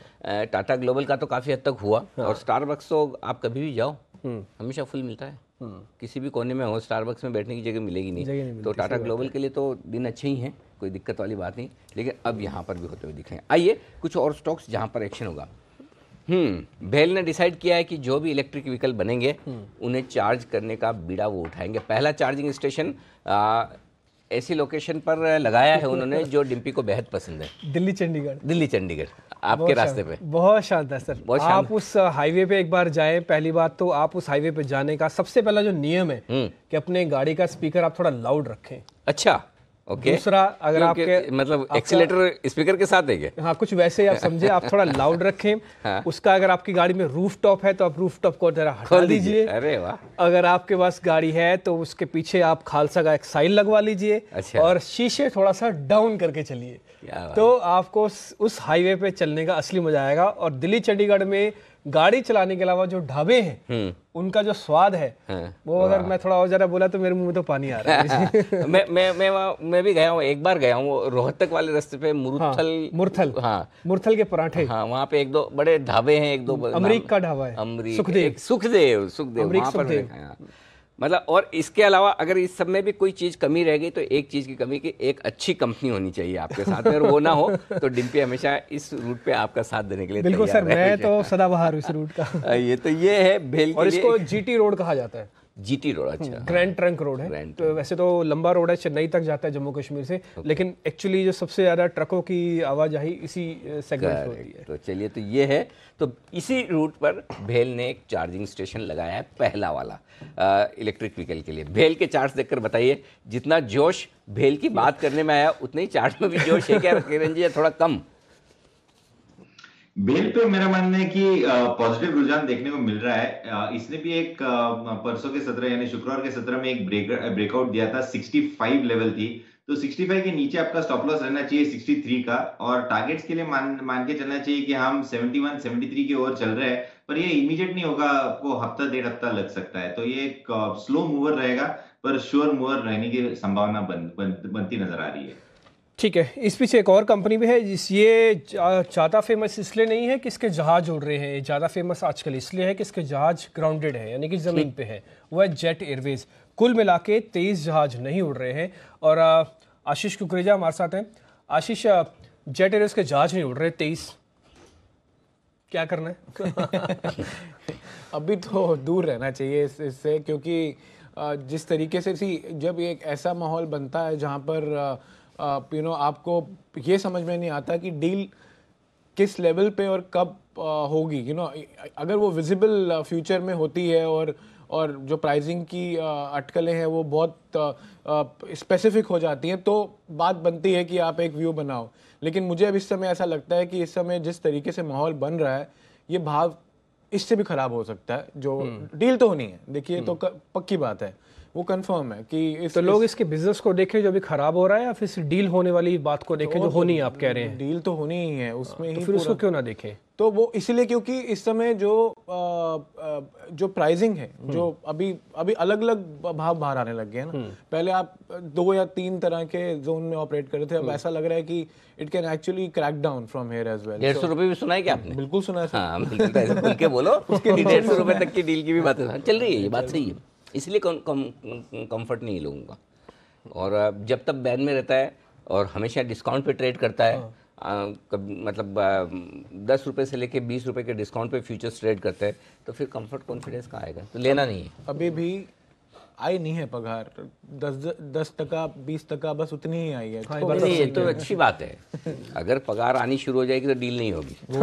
टाटा ग्लोबल का तो काफ़ी हद तक हुआ। और स्टारबक्स तो आप कभी भी जाओ हमेशा फुल मिलता है। किसी भी कोने में हो, स्टारबक्स में बैठने की जगह मिलेगी नहीं। तो टाटा ग्लोबल के लिए तो दिन अच्छे ही हैं, कोई दिक्कत वाली बात नहीं। लेकिन अब यहाँ पर भी होते हुए दिख रहे हैं। आइए कुछ और स्टॉक्स जहाँ पर एक्शन होगा। भेल ने डिसाइड किया है कि जो भी इलेक्ट्रिक व्हीकल बनेंगे उन्हें चार्ज करने का बीड़ा वो उठाएंगे। पहला चार्जिंग स्टेशन ऐसी लोकेशन पर लगाया है उन्होंने जो डिम्पी को बेहद पसंद है। दिल्ली चंडीगढ़ आपके रास्ते पे। बहुत शानदार सर। आप उस हाईवे पे एक बार जाएं। पहली बात तो आप उस हाईवे पे जाने का सबसे पहला जो नियम है कि अपने गाड़ी का स्पीकर आप थोड़ा लाउड रखें। अच्छा, ओके। दूसरा, अगर आपके मतलब एक्सीलेटर स्पीकर के साथ है क्या? हाँ, कुछ वैसे ही आप समझे, आप थोड़ा लाउड रखें। हाँ। उसका अगर आपकी गाड़ी में रूफ टॉप है तो आप रूफ टॉप को जरा हटा खोल दीजिए। अरे वाह। अगर आपके पास गाड़ी है तो उसके पीछे आप खालसा का एक साइन लगवा लीजिए। अच्छा। और शीशे थोड़ा सा डाउन करके चलिए, क्या बात। तो आपको उस हाईवे पे चलने का असली मजा आएगा। और दिल्ली चंडीगढ़ में गाड़ी चलाने के अलावा जो ढाबे हैं उनका जो स्वाद है, वो अगर मैं थोड़ा और जरा बोला तो मेरे मुंह में तो पानी आ रहा है। मैं भी गया हूँ, एक बार गया हूँ रोहतक वाले रास्ते पे, मुरथल। हाँ, मुरथल के पराठे। हाँ, वहाँ पे एक दो बड़े ढाबे हैं, एक दो अमरीक का ढाबा है, अमरीक, सुखदेव वहाँ पर मैंने खाया। मतलब और इसके अलावा अगर इस सब में भी कोई चीज़ कमी रह गई तो एक चीज़ की कमी कि एक अच्छी कंपनी होनी चाहिए आपके साथ में, अगर वो ना हो तो डिम्पी हमेशा इस रूट पे आपका साथ देने के लिए बिल्कुल सर, तैयार है। मैं तो सदाबहार हूँ इस रूट का। ये है भेल और के इसको लिए जीटी रोड कहा जाता है। GT road. अच्छा, ग्रैंड ट्रंक रोड है। तो वैसे तो लंबा रोड है, चेन्नई तक जाता है जम्मू कश्मीर से, लेकिन एक्चुअली जो सबसे ज्यादा ट्रकों की आवाजाही इसी सेगमेंट में होती है। तो चलिए, तो ये है, तो इसी रूट पर भेल ने एक चार्जिंग स्टेशन लगाया है, पहला वाला इलेक्ट्रिक व्हीकल के लिए। भेल के चार्ज देखकर बताइए, जितना जोश भेल की बात करने में आया उतने ही चार्ज में भी जोश है क्या किरण जी, या थोड़ा कम? भेल पे मेरा मानना है कि पॉजिटिव रुझान देखने को मिल रहा है। इसने भी एक परसों के सत्र यानी शुक्रवार के सत्र में एक ब्रेकआउट दिया था, 65 लेवल थी, तो 65 के नीचे आपका स्टॉप लॉस रहना चाहिए 63 का, और टारगेट्स के लिए मान के चलना चाहिए कि हम 71 73 की ओर चल रहे हैं, पर ये इमीडिएट नहीं होगा, आपको हफ्ता डेढ़ हफ्ता लग सकता है। तो ये एक स्लो मूवर रहेगा, पर श्योर मूवर रहने की संभावना बनती नजर आ रही है। ठीक है, इस पीछे एक और कंपनी भी है ये ज़्यादा फेमस इसलिए नहीं है कि इसके जहाज उड़ रहे हैं, ज़्यादा फेमस आजकल इसलिए है कि इसके जहाज ग्राउंडेड है, यानी कि ज़मीन पे है, वह जेट एयरवेज। कुल मिला के 23 जहाज नहीं उड़ रहे हैं। और आशीष कुकरेजा हमारे साथ हैं। आशीष, जेट एयरवेज के जहाज नहीं उड़ रहे 23, क्या करना है? अभी तो दूर रहना चाहिए इससे, क्योंकि जिस तरीके से जब एक ऐसा माहौल बनता है जहाँ पर आपको ये समझ में नहीं आता कि डील किस लेवल पे और कब होगी। अगर वो विजिबल फ्यूचर में होती है और जो प्राइसिंग की अटकलें हैं वो बहुत स्पेसिफिक हो जाती हैं, तो बात बनती है कि आप एक व्यू बनाओ। लेकिन मुझे अब इस समय ऐसा लगता है कि इस समय जिस तरीके से माहौल बन रहा है, ये भाव इससे भी खराब हो सकता है। जो डील तो होनी है, देखिए, तो पक्की बात है, वो कंफर्म है कि तो लोग इसके बिजनेस को देखें जो अभी खराब हो रहा है, या फिर डील होने वाली बात को देखें जो होनी है? आप कह रहे हैं डील तो होनी ही है, उसमें ही तो फिर उसको क्यों ना देखें? तो वो इसलिए क्योंकि इस समय जो प्राइसिंग है, जो अभी अलग अलग भाव बाहर आने लग गए हैं ना। पहले आप 2 या 3 तरह के जोन में ऑपरेट कर रहे थे, अब ऐसा लग रहा है कि it can actually crack down from here as well. 150 रुपए भी सुना है क्या आपने? बिल्कुल सुना है। हाँ, बिल्कुल, ऐसे खुल के बोलो। 150 रुपए तक की डील की भी बातें चल रही है, ये बात सही है, इसलिए कंफर्ट नहीं है लोगों का। और जब तक बैन में रहता है और हमेशा डिस्काउंट पे ट्रेड करता है, मतलब 10 रुपए से लेके 20 रुपए के डिस्काउंट पे फ्यूचर्स ट्रेड करते हैं, तो फिर कंफर्ट कॉन्फिडेंस का आएगा, तो लेना नहीं है। अभी भी आई नहीं है पगार, 10%, 20%, बस उतनी ही आई है। तो नहीं, ये तो अच्छी बात है। अगर पगार आनी शुरू हो जाएगी तो डील नहीं होगी, है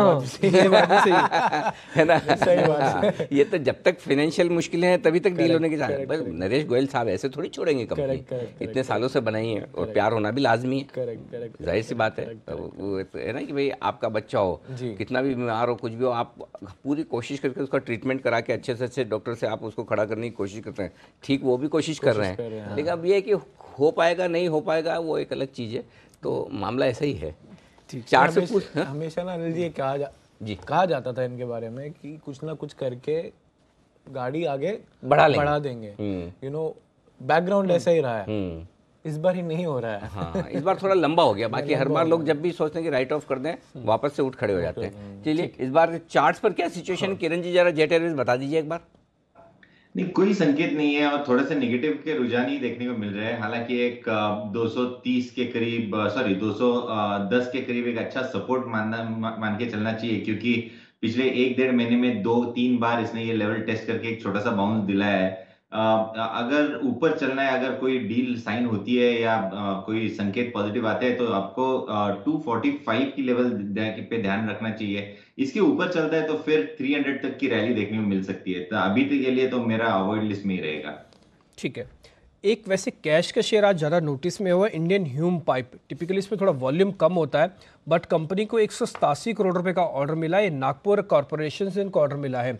ना? सही बात है। ये तो जब तक फाइनेंशियल मुश्किलें हैं तभी तक डील होने की चाहते हैं। बस नरेश गोयल साहब ऐसे थोड़ी छोड़ेंगे कंपनी, इतने सालों से बनाई है, और प्यार होना भी लाजमी है, जाहिर सी बात है। वो है ना कि भाई आपका बच्चा हो, कितना भी बीमार हो, कुछ भी हो, आप पूरी कोशिश करके उसका ट्रीटमेंट करा के अच्छे से अच्छे डॉक्टर से आप उसको खड़ा करने की कोशिश करते हैं। ठीक, वो भी कोशिश कर रहे हैं, लेकिन अब ये है कि हो पाएगा नहीं हो पाएगा वो एक अलग चीज़ है। तो मामला ऐसा ही है। चार से पूछ, हमेशा ना अनिल जी कहा जाता था इनके बारे में कि कुछ ना कुछ करके गाड़ी आगे बढ़ा देंगे। बैकग्राउंड ऐसा ही रहा है, इस बार ही नहीं हो रहा है। हाँ, इस बार थोड़ा लंबा हो गया, बाकी हर बार लोग जब भी सोचते हैं कि राइट ऑफ कर दें, वापस से उठ खड़े हो जाते हैं। चलिए, इस बार चार्ट्स पर क्या सिचुएशन, किरण जी जरा जेट एयरवेज बता दीजिए एक बार। नहीं, कोई संकेत नहीं है, और थोड़े से नेगेटिव के रुझान ही देखने को मिल रहे हैं। हालांकि एक 230 के करीब, 210 के करीब एक अच्छा सपोर्ट मान के चलना चाहिए, क्योंकि पिछले 1-1.5 महीने में 2-3 बार इसने ये लेवल टेस्ट करके एक छोटा सा बाउंस दिलाया है। अगर ऊपर चलना है, अगर कोई डील साइन होती है या कोई संकेत पॉजिटिव आते हैं, तो आपको 245 की लेवल पे ध्यान रखना चाहिए। इसके ऊपर चलता है तो फिर 300 तक की रैली देखने को मिल सकती है, तो अभी तक के लिए तो मेरा अवॉइड लिस्ट में ही रहेगा। ठीक है, एक वैसे कैश का शेयर आज ज़्यादा नोटिस में हुआ है, इंडियन ह्यूम पाइप। टिपिकली इसमें थोड़ा वॉल्यूम कम होता है, बट कंपनी को 187 करोड़ रुपए का ऑर्डर मिला है। ये नागपुर कॉरपोरेशन से इनको ऑर्डर मिला है।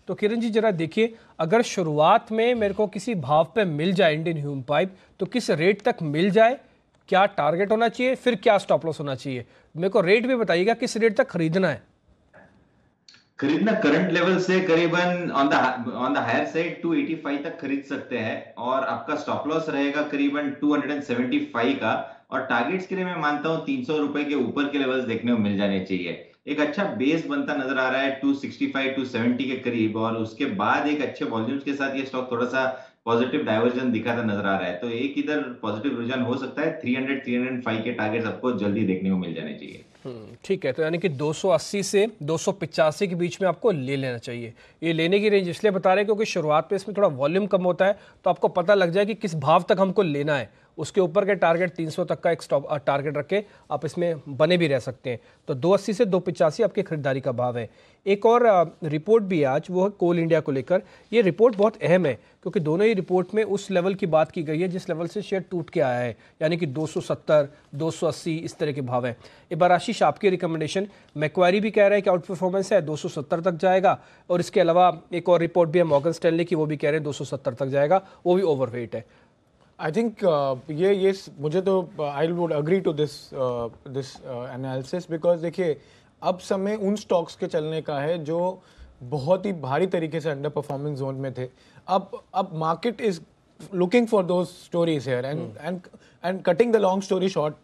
तो किरण जी जरा देखिए, अगर शुरुआत में मेरे को किसी भाव पे मिल जाए इंडियन ह्यूम पाइप, तो किस रेट तक मिल जाए, क्या टारगेट होना चाहिए, फिर क्या स्टॉप लॉस होना चाहिए? मेरे को रेट भी बताइएगा, किस रेट तक खरीदना है। खरीदना करंट लेवल से करीबन ऑन द हायर साइड 285 तक खरीद सकते हैं, और आपका स्टॉप लॉस रहेगा करीबन 275 का, और टारगेट्स के लिए मैं मानता हूं 300 रुपए के ऊपर के लेवल्स देखने को मिल जाने चाहिए। एक अच्छा बेस बनता नजर आ रहा है 265 270 के करीब, और उसके बाद एक अच्छे वॉल्यूम्स के साथ ये स्टॉक थोड़ा सा पॉजिटिव डाइवर्जन दिखाता नजर आ रहा है। तो एक इधर पॉजिटिव रुझान हो सकता है। 300 305 के टारगेट्स आपको जल्दी देखने को मिल जाने चाहिए। ठीक है, तो यानी कि 280 से 285 के बीच में आपको ले लेना चाहिए। ये लेने की रेंज इसलिए बता रहे हैं क्योंकि शुरुआत पे इसमें थोड़ा वॉल्यूम कम होता है, तो आपको पता लग जाए कि किस भाव तक हमको लेना है। उसके ऊपर के टारगेट 300 तक का एक स्टॉप टारगेट रख के आप इसमें बने भी रह सकते हैं। तो 280 से 285 आपकी खरीदारी का भाव है। एक और रिपोर्ट भी आज, वो है कोल इंडिया को लेकर। ये रिपोर्ट बहुत अहम है क्योंकि दोनों ही रिपोर्ट में उस लेवल की बात की गई है जिस लेवल से शेयर टूट के आया है, यानी कि 270 280 इस तरह के भाव है। एक बार आशीष आपकी रिकमेंडेशन, मैक्वारी भी कह रहा है कि आउट परफॉर्मेंस है 270 तक जाएगा, और इसके अलावा एक और रिपोर्ट भी है मॉर्गन स्टैनली की, वो भी कह रहे हैं 270 तक जाएगा, वो भी ओवरवेट है। आई थिंक ये मुझे तो I would agree to this analysis, because देखिए अब समय उन स्टॉक्स के चलने का है जो बहुत ही भारी तरीके से अंडर परफॉर्मिंग जोन में थे। अब market is looking for those stories here and cutting the long story short,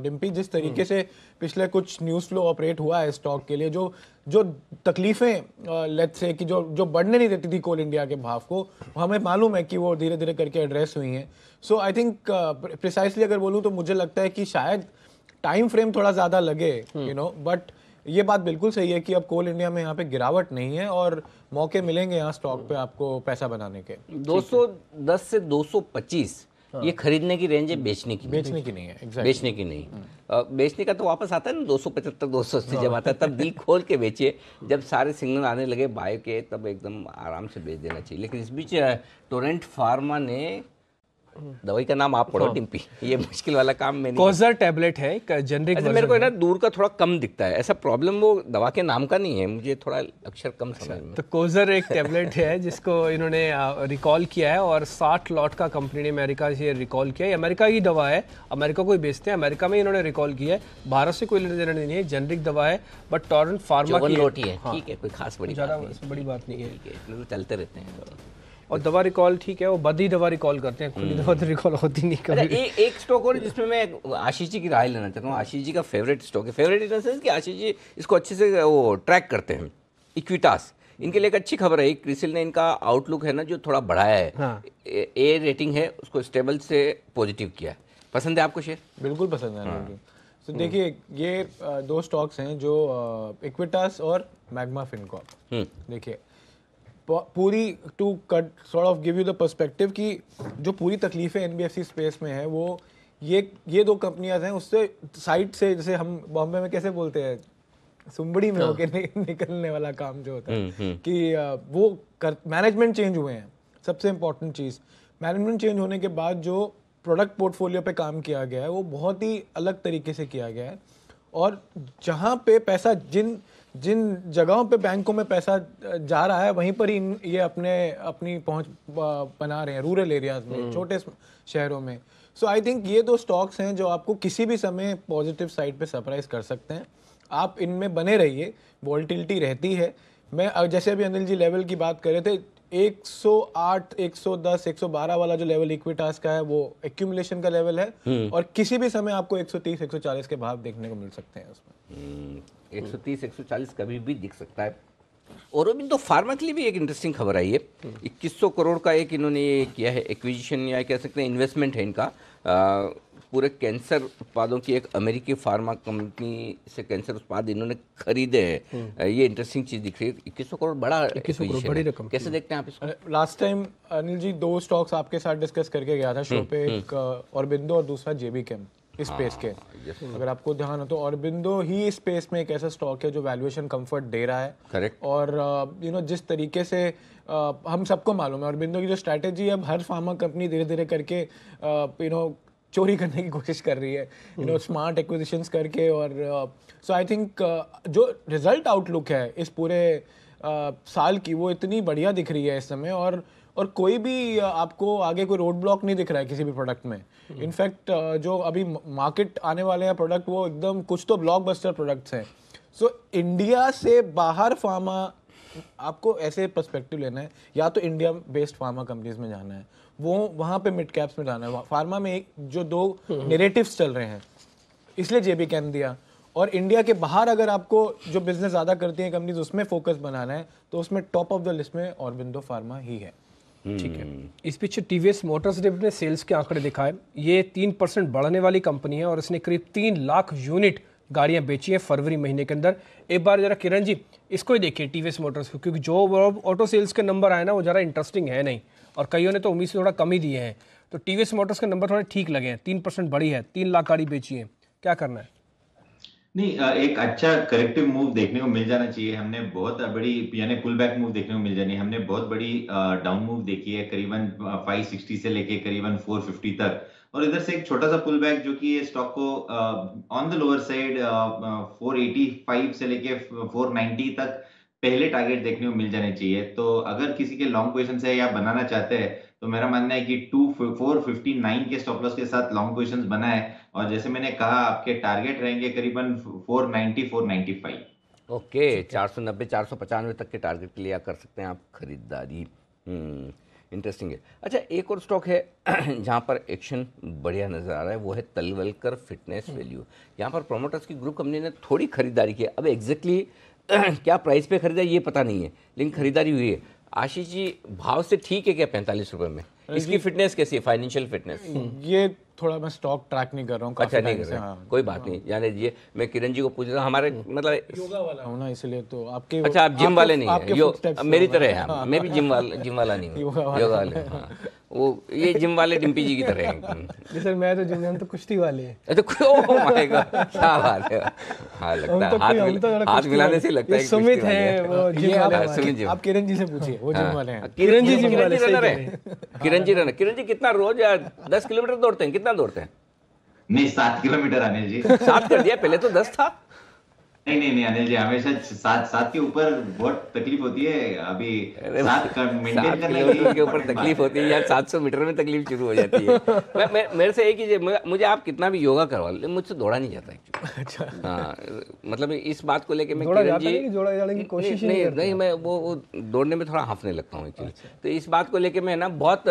Dimpy, जिस तरीके से पिछले कुछ न्यूज़ फ्लो ऑपरेट हुआ है स्टॉक के लिए, जो तकलीफें लेट्स से कि जो बढ़ने नहीं देती थी कोल इंडिया के भाव को, हमें मालूम है कि वो धीरे धीरे करके एड्रेस हुई हैं। सो आई थिंक प्रिसाइसली अगर बोलूँ तो मुझे लगता है कि शायद टाइम फ्रेम थोड़ा ज़्यादा लगे, यू नो, बट ये बात बिल्कुल सही है कि अब कोल इंडिया में यहाँ पे गिरावट नहीं है और मौके मिलेंगे यहाँ स्टॉक पे आपको पैसा बनाने के। 210 से 225 ये खरीदने की रेंज है, बेचने की नहीं है। exactly. बेचने की नहीं। बेचने का तो वापस आता है ना 275 280 जब आता है तब दिल खोल के बेचिए। जब सारे सिग्नल आने लगे बाय के तब एकदम आराम से बेच देना चाहिए। लेकिन इस बीच टोरेंट फार्मा ने, दवाई का नाम आप पढ़ो टिम्पी, ये मुश्किल वाला काम मैंने, कोजर टैबलेट है, जेनरिक अच्छा, मेरे को ना दूर का थोड़ा कम दिखता है, ऐसा प्रॉब्लम वो दवा के नाम का नहीं है, मुझे थोड़ा अक्षर कम समझ में। तो कोजर एक टैबलेट है जिसको इन्होंने रिकॉल किया है, और 60 लॉट का कंपनी ने अमेरिका से रिकॉल किया है। अमेरिका की दवा है, अमेरिका को ही बेचते हैं, अमेरिका में इन्होंने रिकॉल किया है, भारत से कोई लेना देना नहीं है, जेनरिक दवा है, बट टोरेंट फार्मा की लोट ही है। ठीक है, कोई खास बड़ी ज़्यादा बात नहीं, बड़ी बात नहीं है। ठीक है, तो चलते रहते हैं। और दवा रिकॉल ठीक है, वो बदी दवा रिकॉल करते हैं, खुली दवा तो रिकॉल होती नहीं कभी। अच्छा, एक स्टॉक और जिसमें मैं आशीष जी की राय लेना चाहता हूँ। आशीष जी का फेवरेट स्टॉक है, फेवरेट इन द सेंस कि आशीष जी इसको अच्छे से वो ट्रैक करते हैं, इक्विटास। इनके लिए एक अच्छी खबर है, क्रिसिल ने इनका आउटलुक है ना जो थोड़ा बढ़ाया है। हाँ। ए रेटिंग है, उसको स्टेबल से पॉजिटिव किया है। पसंद है आपको शेयर? बिल्कुल पसंद है मुझे। तो देखिए ये दो स्टॉक्स हैं जो इक्विटास और मैग्मा फिनकॉर्प। देखिए पूरी to cut sort of give you the perspective कि जो पूरी तकलीफें एनबीएफसी स्पेस में है वो ये दो कंपनियां हैं, उससे साइड से, जैसे हम बॉम्बे में कैसे बोलते हैं, सुंबड़ी में होके निकलने वाला काम जो होता है कि वो मैनेजमेंट चेंज हुए हैं। सबसे इंपॉर्टेंट चीज़, मैनेजमेंट चेंज होने के बाद जो प्रोडक्ट पोर्टफोलियो पे काम किया गया है वो बहुत ही अलग तरीके से किया गया है, और जहाँ पे पैसा जिन जगहों पे बैंकों में पैसा जा रहा है वहीं पर ही ये अपनी पहुंच बना रहे हैं, रूरल एरियाज में, छोटे शहरों में। सो आई थिंक ये दो स्टॉक्स हैं जो आपको किसी भी समय पॉजिटिव साइड पे सरप्राइज कर सकते हैं। आप इनमें बने रहिए, वॉल्टिलिटी रहती है। मैं जैसे अभी अनिल जी लेवल की बात कर रहे थे, 108 110 112 वाला जो लेवल इक्विटास का है वो एक्यूमुलेशन का लेवल है, और किसी भी समय आपको 130 140 के भाव देखने को मिल सकते हैं उसमें। 130 140 कभी भी दिख सकता है। और अभी तो फार्मा के लिए भी एक इंटरेस्टिंग खबर आई है। 2100 करोड़ का एक इन्होंने ये किया है एक्विजिशन, या कह सकते हैं इन्वेस्टमेंट है इनका। पूरे कैंसर उत्पादों की एक अमेरिकी फार्मा कंपनी से कैंसर उत्पाद इन्होंने खरीदे हैं। ये इंटरेस्टिंग चीज दिख रही है। 2100 करोड़ बड़ा, 2100 करोड़ बड़ी रकम। कैसे देखते हैं आप इसको? Last time Anil ji 2 stocks आपके साथ डिस्कस करके गया था शो पे, एक ऑरबिंदो और दूसरा जेबी केम। इस स्पेस के। अगर आपको ध्यान हो तो ऑरबिंदो ही इस स्पेस में एक ऐसा स्टॉक है जो वैल्यूएशन कंफर्ट दे रहा है। करेक्ट। और जिस तरीके से हम सबको मालूम है ऑरबिंदो की जो स्ट्रैटेजी है, अब हर फार्मा कंपनी धीरे धीरे करके चोरी करने की कोशिश कर रही है, स्मार्ट एक्विजिशंस करके। और सो आई थिंक जो रिजल्ट आउटलुक है इस पूरे साल की, वो इतनी बढ़िया दिख रही है इस समय। और कोई भी आपको आगे कोई रोड ब्लॉक नहीं दिख रहा है किसी भी प्रोडक्ट में। इनफैक्ट जो अभी मार्केट आने वाले हैं प्रोडक्ट, वो एकदम कुछ तो ब्लॉकबस्टर प्रोडक्ट्स हैं। सो इंडिया से बाहर फार्मा, आपको ऐसे पर्सपेक्टिव लेना है, या तो इंडिया बेस्ड फार्मा कंपनीज में जाना है, वो वहाँ पे मिड कैप्स में जाना है। फार्मा में एक जो दो नैरेटिव्स चल रहे हैं, इसलिए जेबी कैन दिया। और इंडिया के बाहर अगर आपको जो बिजनेस ज़्यादा करती हैं कंपनीज, उसमें फोकस बनाना है, तो उसमें टॉप ऑफ द लिस्ट में ऑरबिंदो फार्मा ही है। ठीक है। इस पीछे टीवीएस मोटर्स ने सेल्स के आंकड़े दिखाए, ये 3% बढ़ने वाली कंपनी है और इसने करीब 3 लाख यूनिट गाड़ियां बेची हैं फरवरी महीने के अंदर। एक बार जरा किरण जी इसको ही देखिए टीवीएस मोटर्स को, क्योंकि जो ऑटो सेल्स के नंबर आए ना वो ज़रा इंटरेस्टिंग है नहीं, और कईयों ने तो उम्मीद से थोड़ा कम ही दिए हैं। तो टीवीएस मोटर्स के नंबर थोड़े ठीक लगे हैं, 3% बढ़ी है, 3 लाख गाड़ी बेची है, क्या करना है? नहीं, एक अच्छा करेक्टिव मूव देखने को मिल जाना चाहिए। हमने बहुत बड़ी यानी पुल बैक मूव देखने को मिल जानी है। हमने बहुत बड़ी डाउन मूव देखी है, करीबन 560 से लेके करीबन 450 तक, और इधर से एक छोटा सा पुल बैक जो कि स्टॉक को ऑन द लोअर साइड 485 से लेके 490 तक पहले टारगेट देखने को मिल जाने चाहिए। तो अगर किसी के लॉन्ग पोजीशन है या बनाना चाहते हैं, तो मेरा मानना है कि 459 के स्टॉप लॉस के साथ लॉन्ग पोजीशंस बनाए, और जैसे मैंने कहा आपके टारगेट रहेंगे करीबन 490 495। ओके, 490 495 तक के टारगेट के लिए कर सकते हैं आप खरीदारी। इंटरेस्टिंग है। अच्छा, एक और स्टॉक है जहाँ पर एक्शन बढ़िया नजर आ रहा है, वो है तलवलकर फिटनेस वैल्यू। यहाँ पर प्रोमोटर्स की ग्रुप कंपनी ने थोड़ी खरीदारी की है। अब एग्जैक्टली क्या प्राइस पे खरीदा ये पता नहीं है, लेकिन खरीदारी हुई है। आशीष जी, भाव से ठीक है क्या 45 रुपए में? इसकी फिटनेस कैसी है, फाइनेंशियल फिटनेस? ये थोड़ा मैं स्टॉक ट्रैक नहीं कर रहा हूँ। अच्छा, नहीं कर रहे हैं, कोई बात नहीं। यानी ये मैं किरण जी को पूछ रहा हूँ, हमारे मतलब योगा वाला हूँ ना, इसलिए तो आपके। अच्छा, आप जिम वाले नहीं है, मेरी तरह है। हाँ, मैं भी जिम वाला नहीं हूँ, योगा वाले। हाँ, वो ये जिम वाले डिम्पी जी की तरह हैं। सर मैं तो जिम, हम तो कुश्ती वाले हैं। तो ओह माय गॉड, क्या बात है। हाँ, लगता है हाथ मिलाने से लगता है सुमित है वो जिम वाले। आप किरण जी से पूछिए, वो जिम वाले हैं। किरण जी जिम वाले रनर है। किरण जी कितना रोज 10 किलोमीटर दौड़ते हैं? कितना दौड़ते हैं? नहीं, 7 किलोमीटर अनिल जी। 7 कर दिया, पहले तो 10 था। नहीं अनिल जी, हमेशा 7 के ऊपर बहुत तकलीफ होती है। अभी 7 मेंटेन करने के ऊपर तकलीफ होती है यार, 700 मीटर में तकलीफ शुरू हो जाती है। मेरे से एक ही, मुझे आप कितना भी योगा करवा ले, मुझसे दौड़ा नहीं जाता एक्चुअली। अच्छा, हाँ, मतलब इस बात को लेके मैं किरण जी जोड़ा जाने की कोशिश नहीं, मैं वो दौड़ने में थोड़ा हांफने लगता हूँ एक्चुअली। तो इस बात को लेके मैं ना बहुत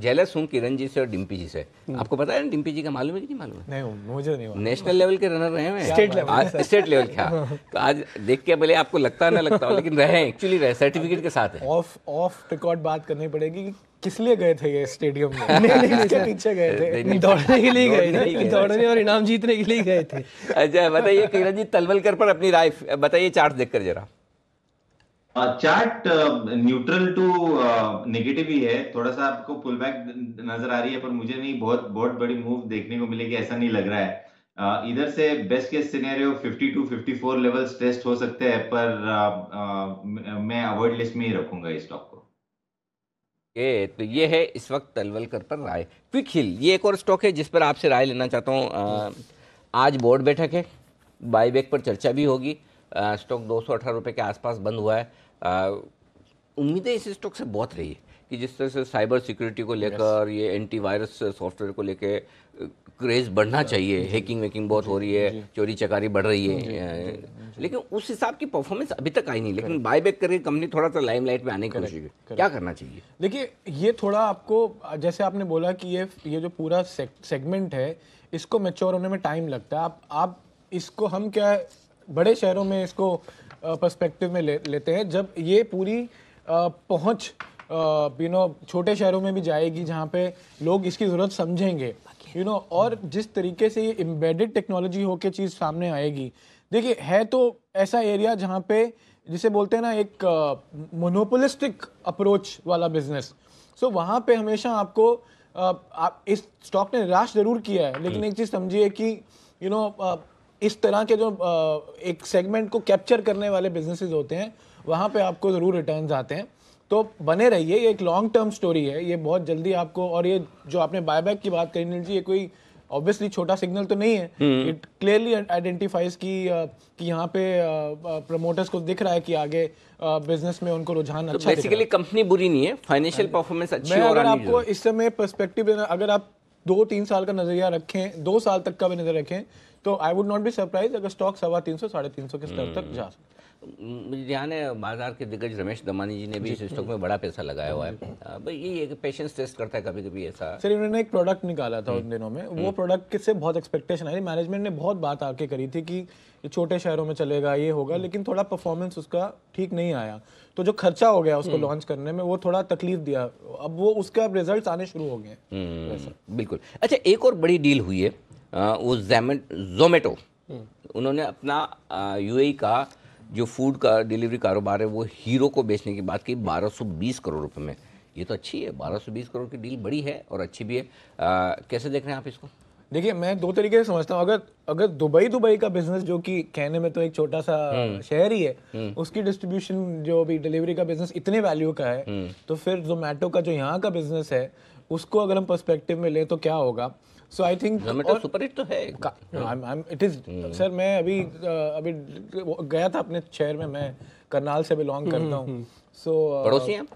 जेलस हूँ किरण जी से और डिम्पी जी से। आपको पता है डिम्पी जी का मालूम है कि नहीं मालूम है? नहीं, मुझे नहीं। नेशनल लेवल के रनर रहे हैं, स्टेट लेवल। क्या तो आज देख के भले आपको लगता ना लगता हो, लेकिन रहे एक्चुअली रहे, सर्टिफिकेट के साथ है। ऑफ रिकॉर्ड बात करनी पड़ेगी कि किस लिए गए थे ये स्टेडियम में? नहीं, पीछे गए थे, दौड़ने के लिए गए थे, दौड़ने और इनाम जीतने के लिए गए थे। अच्छा बताइए किरण जी, तलवलकर पर अपनी राय बताइए, चार्ट देखकर जरा। चार्ट न्यूट्रल टू नेगेटिव ही है, थोड़ा सा आपको पुल बैक नजर आ रही है, पर मुझे नहीं बहुत बड़ी मूव देखने को मिलेगी ऐसा नहीं लग रहा है। इधर से best case scenario 52 54 levels test हो सकते हैं, पर मैं अवॉइड लिस्ट में ही रखूंगा इस स्टॉक को। तो ये है इस वक्त तलवलकर पर राय। क्विक हिल ये एक और स्टॉक है जिस पर आपसे राय लेना चाहता हूँ। आज बोर्ड बैठक है, बाईबैक पर चर्चा भी होगी। स्टॉक 218 रुपये के आसपास बंद हुआ है। उम्मीदें इस स्टॉक से बहुत रही है कि जिस तरह से साइबर सिक्योरिटी को लेकर ये एंटीवायरस सॉफ्टवेयर को लेकर क्रेज बढ़ना चाहिए, हैकिंग वेकिंग बहुत हो रही है, चोरी चकारी बढ़ रही है, लेकिन उस हिसाब की परफॉर्मेंस अभी तक आई नहीं। लेकिन बायबैक करके कंपनी थोड़ा सा लाइमलाइट में आने की कोशिश है, क्या करना चाहिए? देखिए, ये थोड़ा आपको जैसे आपने बोला कि ये जो पूरा सेगमेंट है, इसको मैच्योर होने में टाइम लगता है। आप इसको, हम क्या बड़े शहरों में इसको पर्सपेक्टिव में लेते हैं, जब ये पूरी पहुंच छोटे शहरों में भी जाएगी जहाँ पे लोग इसकी ज़रूरत समझेंगे, और जिस तरीके से ये एम्बेडेड टेक्नोलॉजी होके चीज़ सामने आएगी। देखिए, है तो ऐसा एरिया जहाँ पे जिसे बोलते हैं ना एक मोनोपोलिस्टिक अप्रोच वाला बिजनेस। सो वहाँ पे हमेशा आपको आप इस स्टॉक ने निराश जरूर किया है, लेकिन एक चीज समझिए कि इस तरह के जो एक सेगमेंट को कैप्चर करने वाले बिजनेसेस होते हैं वहां पे आपको जरूर रिटर्न्स आते हैं। तो बने रहिए, ये एक लॉन्ग टर्म स्टोरी है, ये बहुत जल्दी आपको, और ये जो आपने बायबैक की बात करी नील जी, ये कोई ऑब्वियसली छोटा सिग्नल तो नहीं है, इट क्लियरली आइडेंटिफाइज कि यहाँ पे प्रमोटर्स को दिख रहा है कि आगे बिजनेस में उनको रुझान अच्छा दिख रहा है। बेसिकली कंपनी बुरी नहीं है, फाइनेंशियल परफॉर्मेंस अच्छी मैं और अगर आनी आपको इस समय पर्सपेक्टिव देना, अगर आप 2-3 साल का नजरिया रखें, 2 साल तक का भी नजर रखें, तो I would not be surprise अगर स्टॉक 350 350 के स्तर तक जा सकता है। मुझे ध्यान है बाजार के दिग्गज रमेश दमानी जी ने भी इस स्टॉक में बड़ा पैसा लगाया हुआ है। भाई ये पेशेंस टेस्ट करता है कभी कभी ऐसा। सर इन्होंने एक प्रोडक्ट निकाला था उन दिनों में, वो प्रोडक्ट से बहुत एक्सपेक्टेशन आई, मैनेजमेंट ने बहुत बात आके करी थी कि ये छोटे शहरों में चलेगा, ये होगा, लेकिन थोड़ा परफॉर्मेंस उसका ठीक नहीं आया, तो जो खर्चा हो गया उसको लॉन्च करने में वो थोड़ा तकलीफ दिया, अब वो उसका रिजल्ट आने शुरू हो गए। बिल्कुल। अच्छा, एक और बड़ी डील हुई है, वो जोमेटो, उन्होंने अपना यूएई का जो फूड का डिलीवरी कारोबार है वो हीरो को बेचने की बात की 1220 करोड़ रुपए में। ये तो अच्छी है, 1220 करोड़ की डील बड़ी है और अच्छी भी है। कैसे देख रहे हैं आप इसको? देखिए, मैं 2 तरीके से समझता हूँ। अगर दुबई का बिजनेस, जो कि कहने में तो एक छोटा सा शहर ही है, उसकी डिस्ट्रीब्यूशन जो भी डिलीवरी का बिजनेस इतने वैल्यू का है, तो फिर जोमेटो का जो यहाँ का बिजनेस है उसको अगर हम पर्सपेक्टिव में ले तो क्या होगा। So I think Zomato super hit तो है। इट इज सर, मैं अभी गया था अपने शहर में, मैं करनाल से बिलोंग करता हूँ, सो पड़ोसी हैं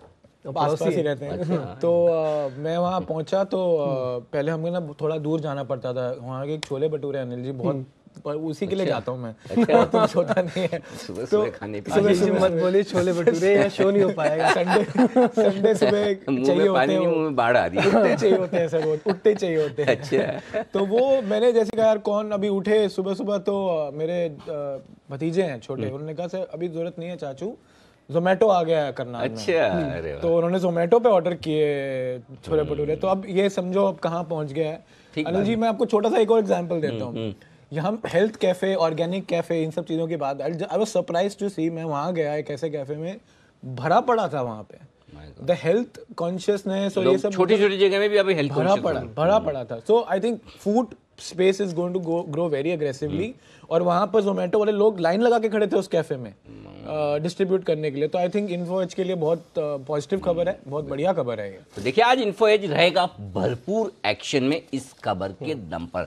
आस-पास ही रहते हैं। तो मैं वहाँ पहुँचा तो पहले हमें ना थोड़ा दूर जाना पड़ता था, वहाँ के छोले भटूरे अनिल जी बहुत, उसी के लिए जाता हूँ मैं, तो होता नहीं है। सुबह खाने सुबह मत बोलिए छोले भटूरे, या शो नहीं हो पाएगा। संडे सुबह चाहिए होते हैं, मुंह में बाढ़ आ रही है। उठते चाहिए होते हैं सर, वो उठते चाहिए होते हैं। अच्छा। तो वो मैंने जैसे कहा यार कौन अभी उठे सुबह सुबह, तो मेरे भतीजे हैं छोटे, उन्होंने कहा सर अभी जरूरत नहीं है चाचू, जोमेटो आ गया है करनाल में। अच्छा, अरे वाह। तो उन्होंने जोमेटो पे ऑर्डर किए छोले भटूरे, तो अब ये समझो अब कहाँ पहुँच गया है। अनिल जी, मैं आपको छोटा सा एक और एग्जांपल देता हूँ। यहाँ हेल्थ कैफे, ऑर्गेनिक कैफे, इन सब चीज़ों की बात, आई वाज सरप्राइज्ड टू सी, मैं वहाँ गया एक ऐसे कैफे में, भरा पड़ा था वहाँ पे, द हेल्थ कॉन्शियसनेस और ये सब छोटी छोटी जगह में भी अभी हेल्थ भरा पड़ा था। So I think food space is going to grow very aggressively, और वहाँ पर जोमेटो वाले लोग लाइन लगा के खड़े थे उस कैफे में डिस्ट्रीब्यूट करने के लिए। तो आई थिंक इन्फो एज के लिए बहुत पॉजिटिव खबर है, बहुत बढ़िया खबर है ये। तो देखिए, आज इन्फो एज रहेगा भरपूर एक्शन में इस खबर के दम पर।